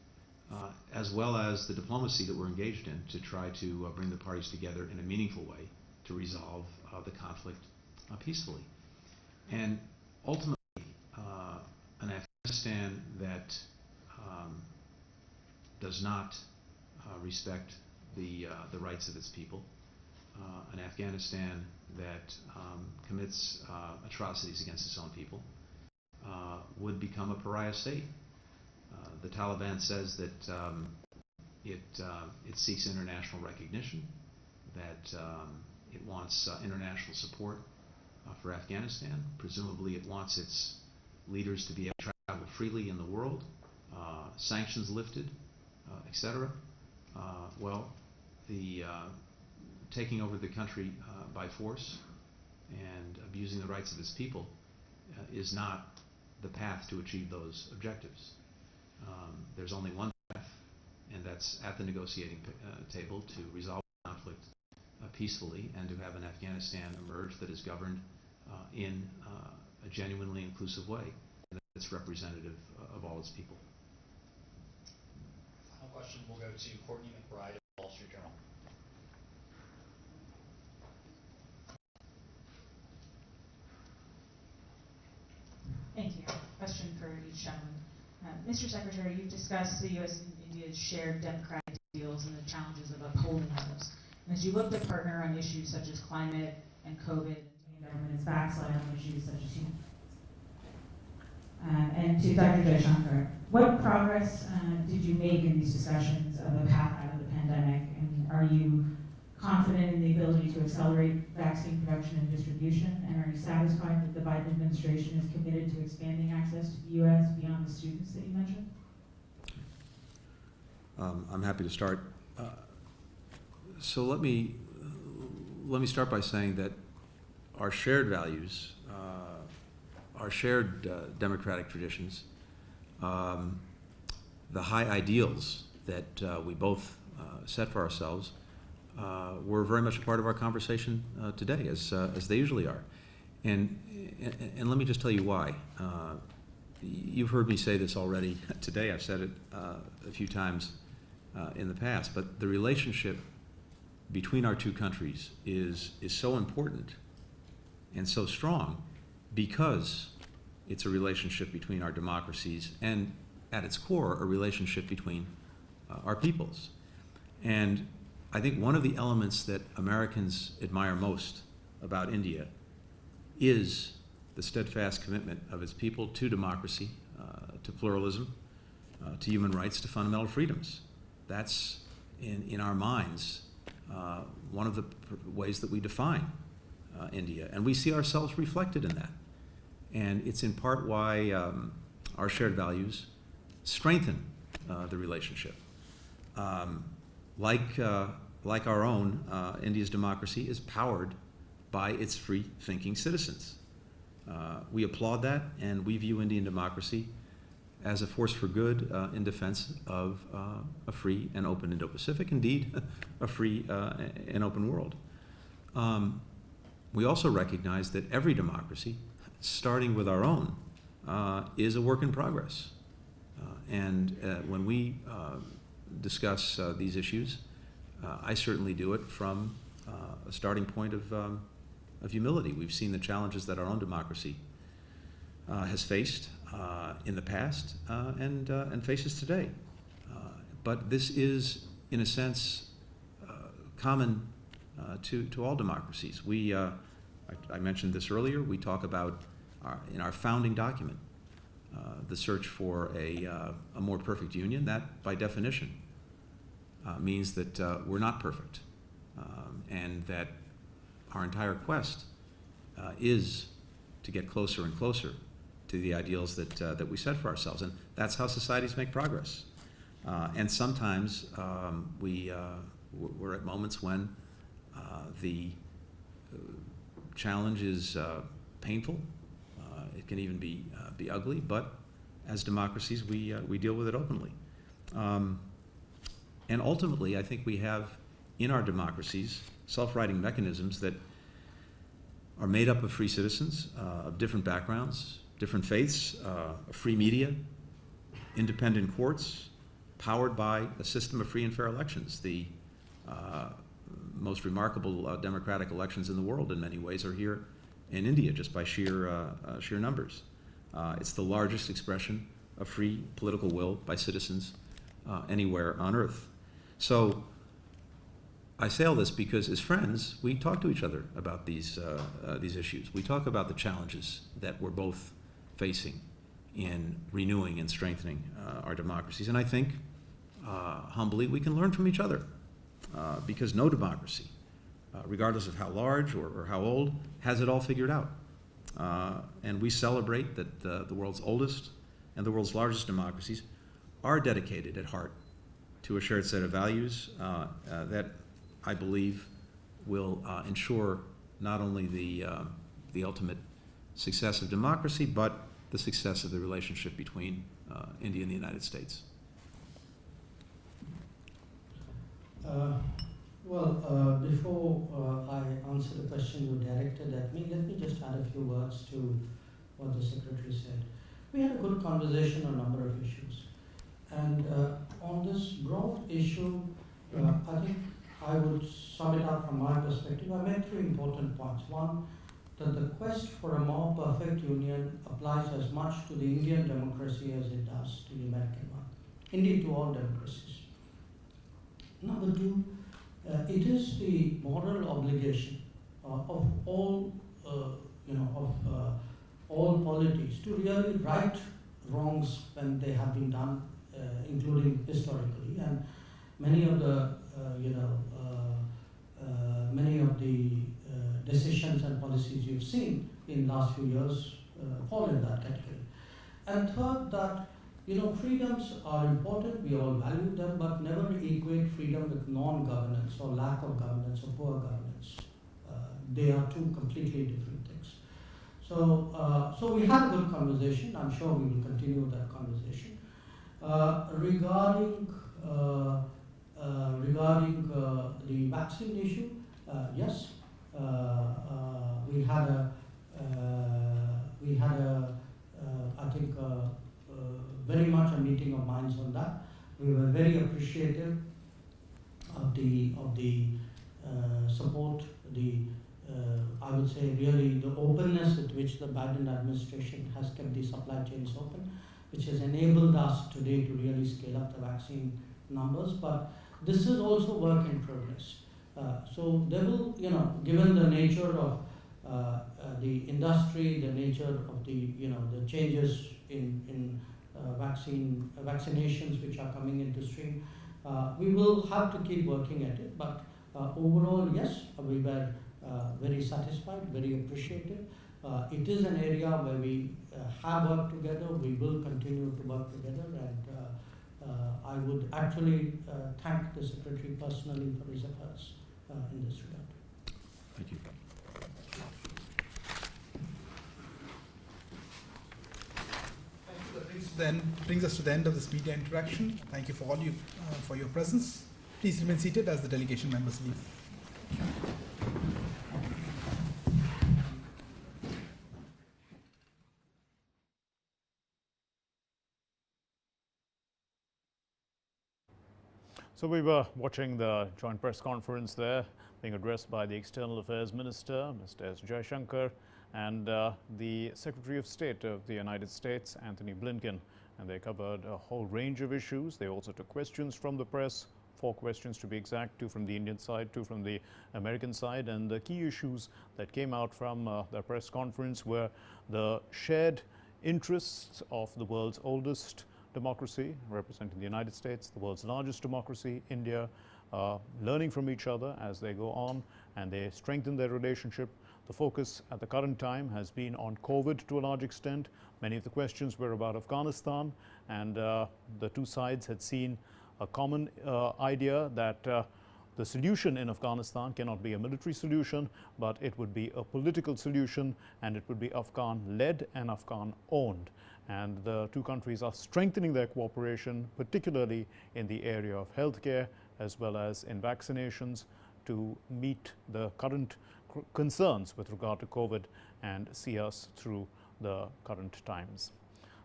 as well as the diplomacy that we're engaged in to try to bring the parties together in a meaningful way to resolve the conflict peacefully. And ultimately, an Afghanistan that does not respect the rights of its people, an Afghanistan that commits atrocities against its own people, would become a pariah state. The Taliban says that it seeks international recognition, that it wants international support for Afghanistan. Presumably it wants its leaders to be able to travel freely in the world, sanctions lifted, etc. Well, the taking over the country by force and abusing the rights of its people is not the path to achieve those objectives. There's only one path, and that's at the negotiating table to resolve the conflict peacefully and to have an Afghanistan emerge that is governed in a genuinely inclusive way and that's representative of all its people. Final question will go to Courtney McBride of the Wall Street Journal. Thank you. Question for each gentleman. Mr. Secretary, you've discussed the U.S. and India's shared democratic deals and the challenges of upholding those. And as you look to partner on issues such as climate and COVID, and government is backslide on issues such as human rights. And to Dr. Jaishankar, what progress did you make in these discussions of a path out of the pandemic? And are you confident in the ability to accelerate vaccine production and distribution? And are you satisfied that the Biden administration is committed to expanding access to the U.S. beyond the students that you mentioned? I'm happy to start. So let me start by saying that our shared values, our shared democratic traditions, the high ideals that we both set for ourselves were very much a part of our conversation today, as they usually are. And let me just tell you why. You've heard me say this already today. I've said it a few times in the past, but the relationship between our two countries is so important and so strong because it's a relationship between our democracies and, at its core, a relationship between our peoples. And I think one of the elements that Americans admire most about India is the steadfast commitment of its people to democracy, to pluralism, to human rights, to fundamental freedoms. That's, in our minds, one of the ways that we define India. And we see ourselves reflected in that. And it's in part why our shared values strengthen the relationship. Like our own, India's democracy is powered by its free-thinking citizens. We applaud that, and we view Indian democracy as a force for good in defense of a free and open Indo-Pacific, indeed, a free and open world. We also recognize that every democracy, starting with our own, is a work in progress. And when we discuss these issues, I certainly do it from a starting point of humility. We've seen the challenges that our own democracy has faced in the past and faces today. But this is, in a sense, common to all democracies. I mentioned this earlier. We talk about in our founding document the search for a more perfect union. That, by definition, means that we're not perfect, and that our entire quest is to get closer and closer to the ideals that we set for ourselves, and that's how societies make progress. And sometimes we're at moments when the challenge is painful. It can even be ugly, but as democracies, we deal with it openly. And ultimately, I think we have in our democracies self-righting mechanisms that are made up of free citizens of different backgrounds, different faiths, a free media, independent courts, powered by a system of free and fair elections. The most remarkable democratic elections in the world in many ways are here in India, just by sheer numbers. It's the largest expression of free political will by citizens anywhere on earth. So I say all this because as friends, we talk to each other about these issues. We talk about the challenges that we're both facing in renewing and strengthening our democracies. And I think, humbly, we can learn from each other because no democracy, regardless of how large or how old, has it all figured out. And we celebrate that the world's oldest and the world's largest democracies are dedicated at heart to a shared set of values that I believe will ensure not only the ultimate success of democracy, but the success of the relationship between India and the United States. Before I answer the question you directed at me, let me just add a few words to what the Secretary said. We had a good conversation on a number of issues. And on this broad issue, I think I would sum it up from my perspective. I made three important points. One, that the quest for a more perfect union applies as much to the Indian democracy as it does to the American one. Indeed, to all democracies. Number two, it is the moral obligation of all, all polities to really right wrongs when they have been done, including historically, and many of the decisions and policies you've seen in last few years fall in that category. And third, that freedoms are important, we all value them, but never equate freedom with non-governance or lack of governance or poor governance. They are two completely different things. So we had a good conversation. I'm sure we will continue that conversation. Regarding the vaccine issue, yes, we had I think very much a meeting of minds on that. We were very appreciative of the support, I would say really the openness with which the Biden administration has kept the supply chains open, which has enabled us today to really scale up the vaccine numbers. But this is also work in progress. So there will, given the nature of the industry, the nature of the changes in vaccinations which are coming into stream, we will have to keep working at it. But overall, yes, we were very satisfied, very appreciative. It is an area where we have worked together. We will continue to work together, and I would actually thank the Secretary personally for his efforts in this regard. Thank you. Then brings us to the end of this media interaction. Thank you for all you for your presence. Please remain seated as the delegation members leave. So we were watching the joint press conference there being addressed by the External Affairs Minister, Mr. S. Jaishankar, and the Secretary of State of the United States, Antony Blinken. And they covered a whole range of issues. They also took questions from the press, 4 questions to be exact, 2 from the Indian side, 2 from the American side. And the key issues that came out from the press conference were the shared interests of the world's oldest democracy, representing the United States, the world's largest democracy, India, learning from each other as they go on and they strengthen their relationship. The focus at the current time has been on COVID to a large extent. Many of the questions were about Afghanistan, and the 2 sides had seen a common idea that the solution in Afghanistan cannot be a military solution, but it would be a political solution, and it would be Afghan-led and Afghan-owned. And the 2 countries are strengthening their cooperation, particularly in the area of healthcare as well as in vaccinations, to meet the current concerns with regard to COVID and see us through the current times.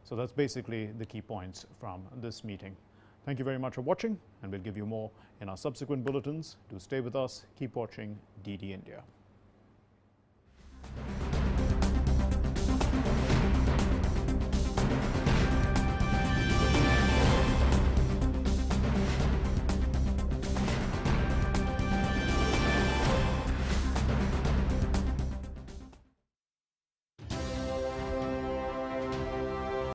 So that's basically the key points from this meeting. Thank you very much for watching, and we'll give you more in our subsequent bulletins. Do stay with us. Keep watching DD India.